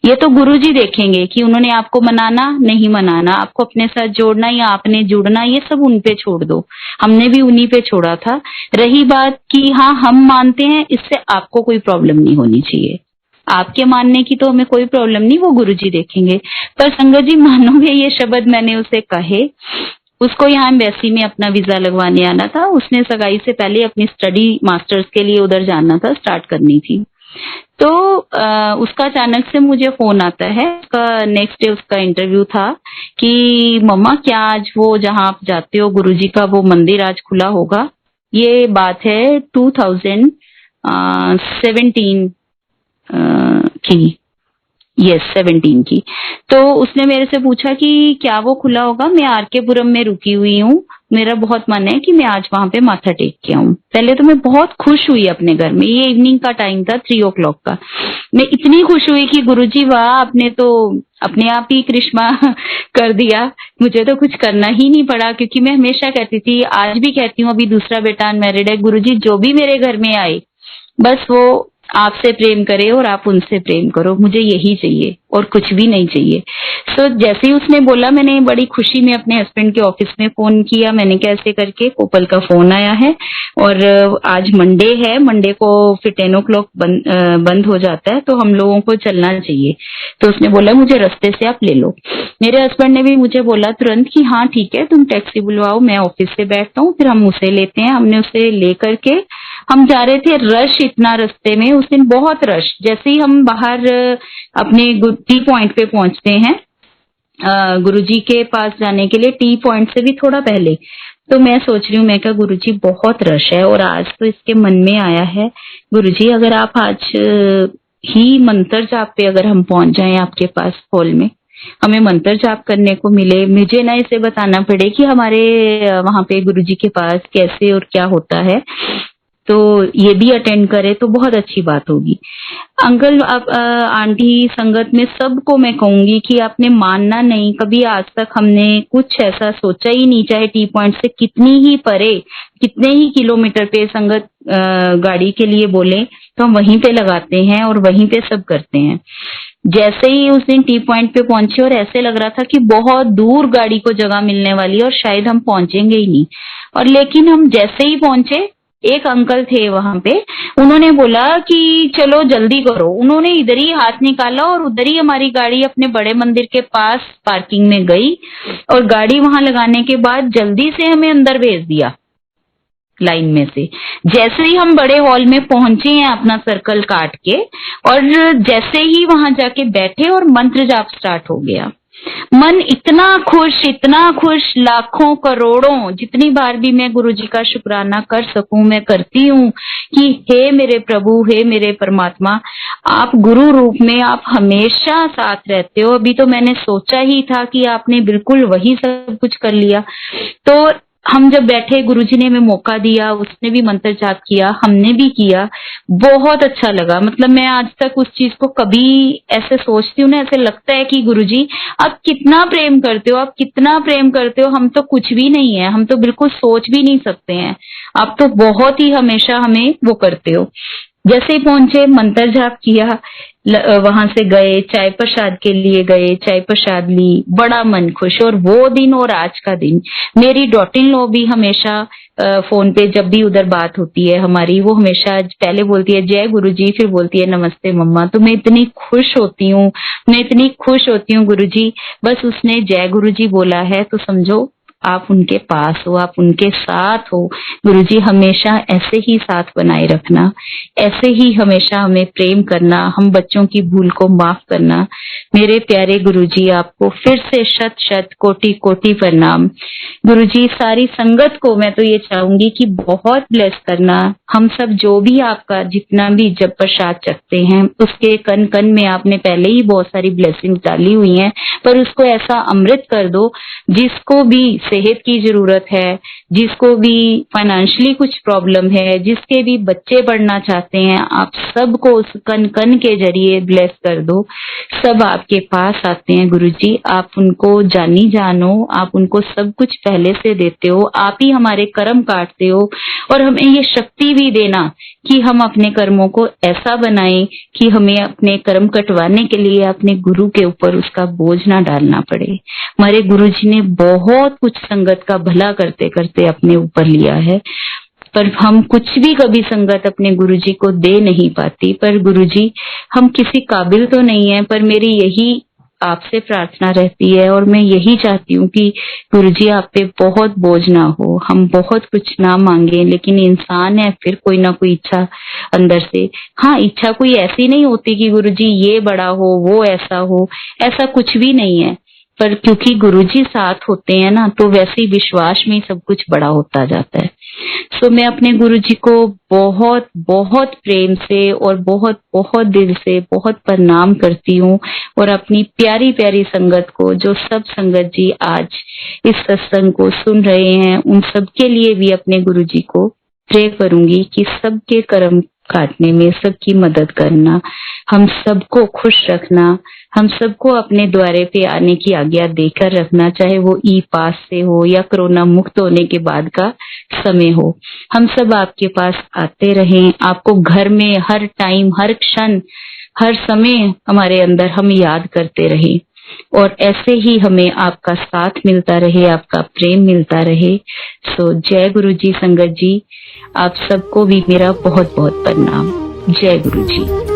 ये तो गुरुजी देखेंगे कि उन्होंने आपको मनाना नहीं मनाना, आपको अपने साथ जोड़ना या आपने जुड़ना, ये सब उन पे छोड़ दो। हमने भी उन्हीं पे छोड़ा था। रही बात कि हाँ हम मानते हैं, इससे आपको कोई प्रॉब्लम नहीं होनी चाहिए, आपके मानने की तो हमें कोई प्रॉब्लम नहीं, वो गुरुजी देखेंगे। पर संगत जी मानोगे, ये शब्द मैंने उसे कहे, उसको यहाँ एम्बेसी में अपना वीजा लगवाने आना था, उसने सगाई से पहले अपनी स्टडी मास्टर्स के लिए उधर जाना था, स्टार्ट करनी थी। तो उसका अचानक से मुझे फोन आता है, उसका नेक्स्ट डे उसका इंटरव्यू था कि मम्मा, क्या आज वो जहाँ आप जाते हो गुरुजी का वो मंदिर आज खुला होगा। ये बात है 2017 की, यस 17 की। तो उसने मेरे से पूछा कि क्या वो खुला होगा, मैं आरके पुरम में रुकी हुई हूँ, मेरा बहुत मन है कि मैं आज वहां पे माथा टेक के आऊं। पहले तो मैं बहुत खुश हुई अपने घर में, ये इवनिंग का टाइम था 3 o'clock का। मैं इतनी खुश हुई कि गुरुजी वाह, आपने तो अपने आप ही करिश्मा कर दिया, मुझे तो कुछ करना ही नहीं पड़ा। क्योंकि मैं हमेशा कहती थी, आज भी कहती हूँ, अभी दूसरा बेटा अनमैरिड है, गुरुजी जो भी मेरे घर में आए बस वो आपसे प्रेम करे और आप उनसे प्रेम करो, मुझे यही चाहिए और कुछ भी नहीं चाहिए। सो जैसे ही उसने बोला, मैंने बड़ी खुशी में अपने हस्बैंड के ऑफिस में फोन किया, मैंने कैसे करके कोपल का फोन आया है और आज मंडे है, मंडे को फिर 10 o'clock बंद हो जाता है, तो हम लोगों को चलना चाहिए। तो उसने बोला मुझे रास्ते से आप ले लो। मेरे हस्बैंड ने भी मुझे बोला तुरंत कि हाँ ठीक है, तुम टैक्सी बुलवाओ, मैं ऑफिस से बैठता हूँ, फिर हम उसे लेते हैं। हमने उसे ले करके हम जा रहे थे, रश इतना रास्ते में, उस दिन बहुत रश। जैसे ही हम बाहर अपने टी पॉइंट पे पहुंचते हैं गुरुजी के पास जाने के लिए, टी पॉइंट से भी थोड़ा पहले, तो मैं सोच रही हूँ, मैं क्या गुरुजी बहुत रश है, और आज तो इसके मन में आया है गुरुजी अगर आप आज ही मंत्र जाप पे अगर हम पहुंच जाएं आपके पास हॉल में, हमें मंत्र जाप करने को मिले, मुझे ना इसे बताना पड़े कि हमारे वहां पे गुरुजी के पास कैसे और क्या होता है। तो ये भी अटेंड करे तो बहुत अच्छी बात होगी। अंकल, आप आंटी, संगत में सबको मैं कहूंगी कि आपने मानना नहीं, कभी आज तक हमने कुछ ऐसा सोचा ही नहीं, चाहे टी पॉइंट से कितनी ही परे, कितने ही किलोमीटर पे संगत गाड़ी के लिए बोले तो हम वहीं पे लगाते हैं और वहीं पे सब करते हैं। जैसे ही उस दिन टी पॉइंट पे पहुंचे और ऐसे लग रहा था कि बहुत दूर गाड़ी को जगह मिलने वाली है और शायद हम पहुंचेंगे ही नहीं, और लेकिन हम जैसे ही पहुंचे, एक अंकल थे वहां पे, उन्होंने बोला कि चलो जल्दी करो। उन्होंने इधर ही हाथ निकाला और उधर ही हमारी गाड़ी अपने बड़े मंदिर के पास पार्किंग में गई और गाड़ी वहां लगाने के बाद जल्दी से हमें अंदर भेज दिया लाइन में से। जैसे ही हम बड़े हॉल में पहुंचे हैं अपना सर्कल काट के, और जैसे ही वहां जाके बैठे और मंत्र जाप स्टार्ट हो गया। मन इतना खुश, लाखों करोड़ों जितनी बार भी मैं गुरुजी का शुक्राना कर सकूं मैं करती हूँ कि हे मेरे प्रभु, हे मेरे परमात्मा, आप गुरु रूप में आप हमेशा साथ रहते हो। अभी तो मैंने सोचा ही था कि आपने बिल्कुल वही सब कुछ कर लिया। तो हम जब बैठे, गुरुजी ने हमें मौका दिया, उसने भी मंत्र जाप किया, हमने भी किया, बहुत अच्छा लगा। मतलब मैं आज तक उस चीज को कभी ऐसे सोचती हूँ ना, ऐसे लगता है कि गुरुजी आप कितना प्रेम करते हो, आप कितना प्रेम करते हो, हम तो कुछ भी नहीं है, हम तो बिल्कुल सोच भी नहीं सकते हैं, आप तो बहुत ही हमेशा हमें वो करते हो। जैसे ही पहुंचे, मंत्र जाप किया, वहां से गए, चाय प्रसाद के लिए गए, चाय प्रसाद ली, बड़ा मन खुश। और वो दिन और आज का दिन, मेरी डॉटर इन लॉ भी हमेशा फोन पे जब भी उधर बात होती है हमारी, वो हमेशा पहले बोलती है जय गुरुजी, फिर बोलती है नमस्ते मम्मा। तो मैं इतनी खुश होती हूँ, मैं इतनी खुश होती हूँ गुरुजी, बस उसने जय गुरुजी बोला है तो समझो आप उनके पास हो, आप उनके साथ हो। गुरुजी हमेशा ऐसे ही साथ बनाए रखना, ऐसे ही हमेशा हमें प्रेम करना, हम बच्चों की भूल को माफ करना। मेरे प्यारे गुरुजी, आपको फिर से शत शत कोटि कोटि प्रणाम। गुरुजी, सारी संगत को मैं तो ये चाहूंगी कि बहुत ब्लेस करना। हम सब जो भी आपका जितना भी जब प्रसाद चखते हैं, उसके कन कन में आपने पहले ही बहुत सारी ब्लेसिंग डाली हुई हैं, पर उसको ऐसा अमृत कर दो, जिसको भी सेहत की जरूरत है, जिसको भी फाइनेंशियली कुछ प्रॉब्लम है, जिसके भी बच्चे पढ़ना चाहते हैं, आप सबको उस कन कन के जरिए ब्लेस कर दो। सब आपके पास आते हैं गुरुजी, आप उनको जानी जानो, आप उनको सब कुछ पहले से देते हो, आप ही हमारे कर्म काटते हो, और हमें ये शक्ति भी देना कि हम अपने कर्मों को ऐसा बनाएं कि हमें अपने कर्म कटवाने के लिए अपने गुरु के ऊपर उसका बोझ ना डालना पड़े। हमारे गुरुजी ने बहुत कुछ संगत का भला करते करते अपने ऊपर लिया है, पर हम कुछ भी कभी संगत अपने गुरुजी को दे नहीं पाती। पर गुरुजी, हम किसी काबिल तो नहीं है, पर मेरी यही आपसे प्रार्थना रहती है और मैं यही चाहती हूँ कि गुरुजी आप पे बहुत बोझ ना हो, हम बहुत कुछ ना मांगे, लेकिन इंसान है, फिर कोई ना कोई इच्छा अंदर से, हाँ, इच्छा कोई ऐसी नहीं होती कि गुरुजी ये बड़ा हो, वो ऐसा हो, ऐसा कुछ भी नहीं है। पर क्योंकि गुरुजी साथ होते हैं ना, तो वैसे ही विश्वास में सब कुछ बड़ा होता जाता है। सो मैं अपने गुरुजी को बहुत बहुत प्रेम से और बहुत बहुत दिल से बहुत प्रणाम करती हूँ, और अपनी प्यारी प्यारी संगत को, जो सब संगत जी आज इस सत्संग को सुन रहे हैं, उन सब के लिए भी अपने गुरुजी को प्रे करूंगी कि सबके कर्म काटने में सबकी मदद करना, हम सबको खुश रखना, हम सबको अपने द्वारे पे आने की आज्ञा देकर रखना, चाहे वो ई पास से हो या कोरोना मुक्त होने के बाद का समय हो। हम सब आपके पास आते रहें, आपको घर में हर टाइम, हर क्षण, हर समय हमारे अंदर हम याद करते रहें, और ऐसे ही हमें आपका साथ मिलता रहे, आपका प्रेम मिलता रहे। सो जय गुरुजी संगत जी, आप सबको भी मेरा बहुत बहुत प्रणाम। जय गुरुजी।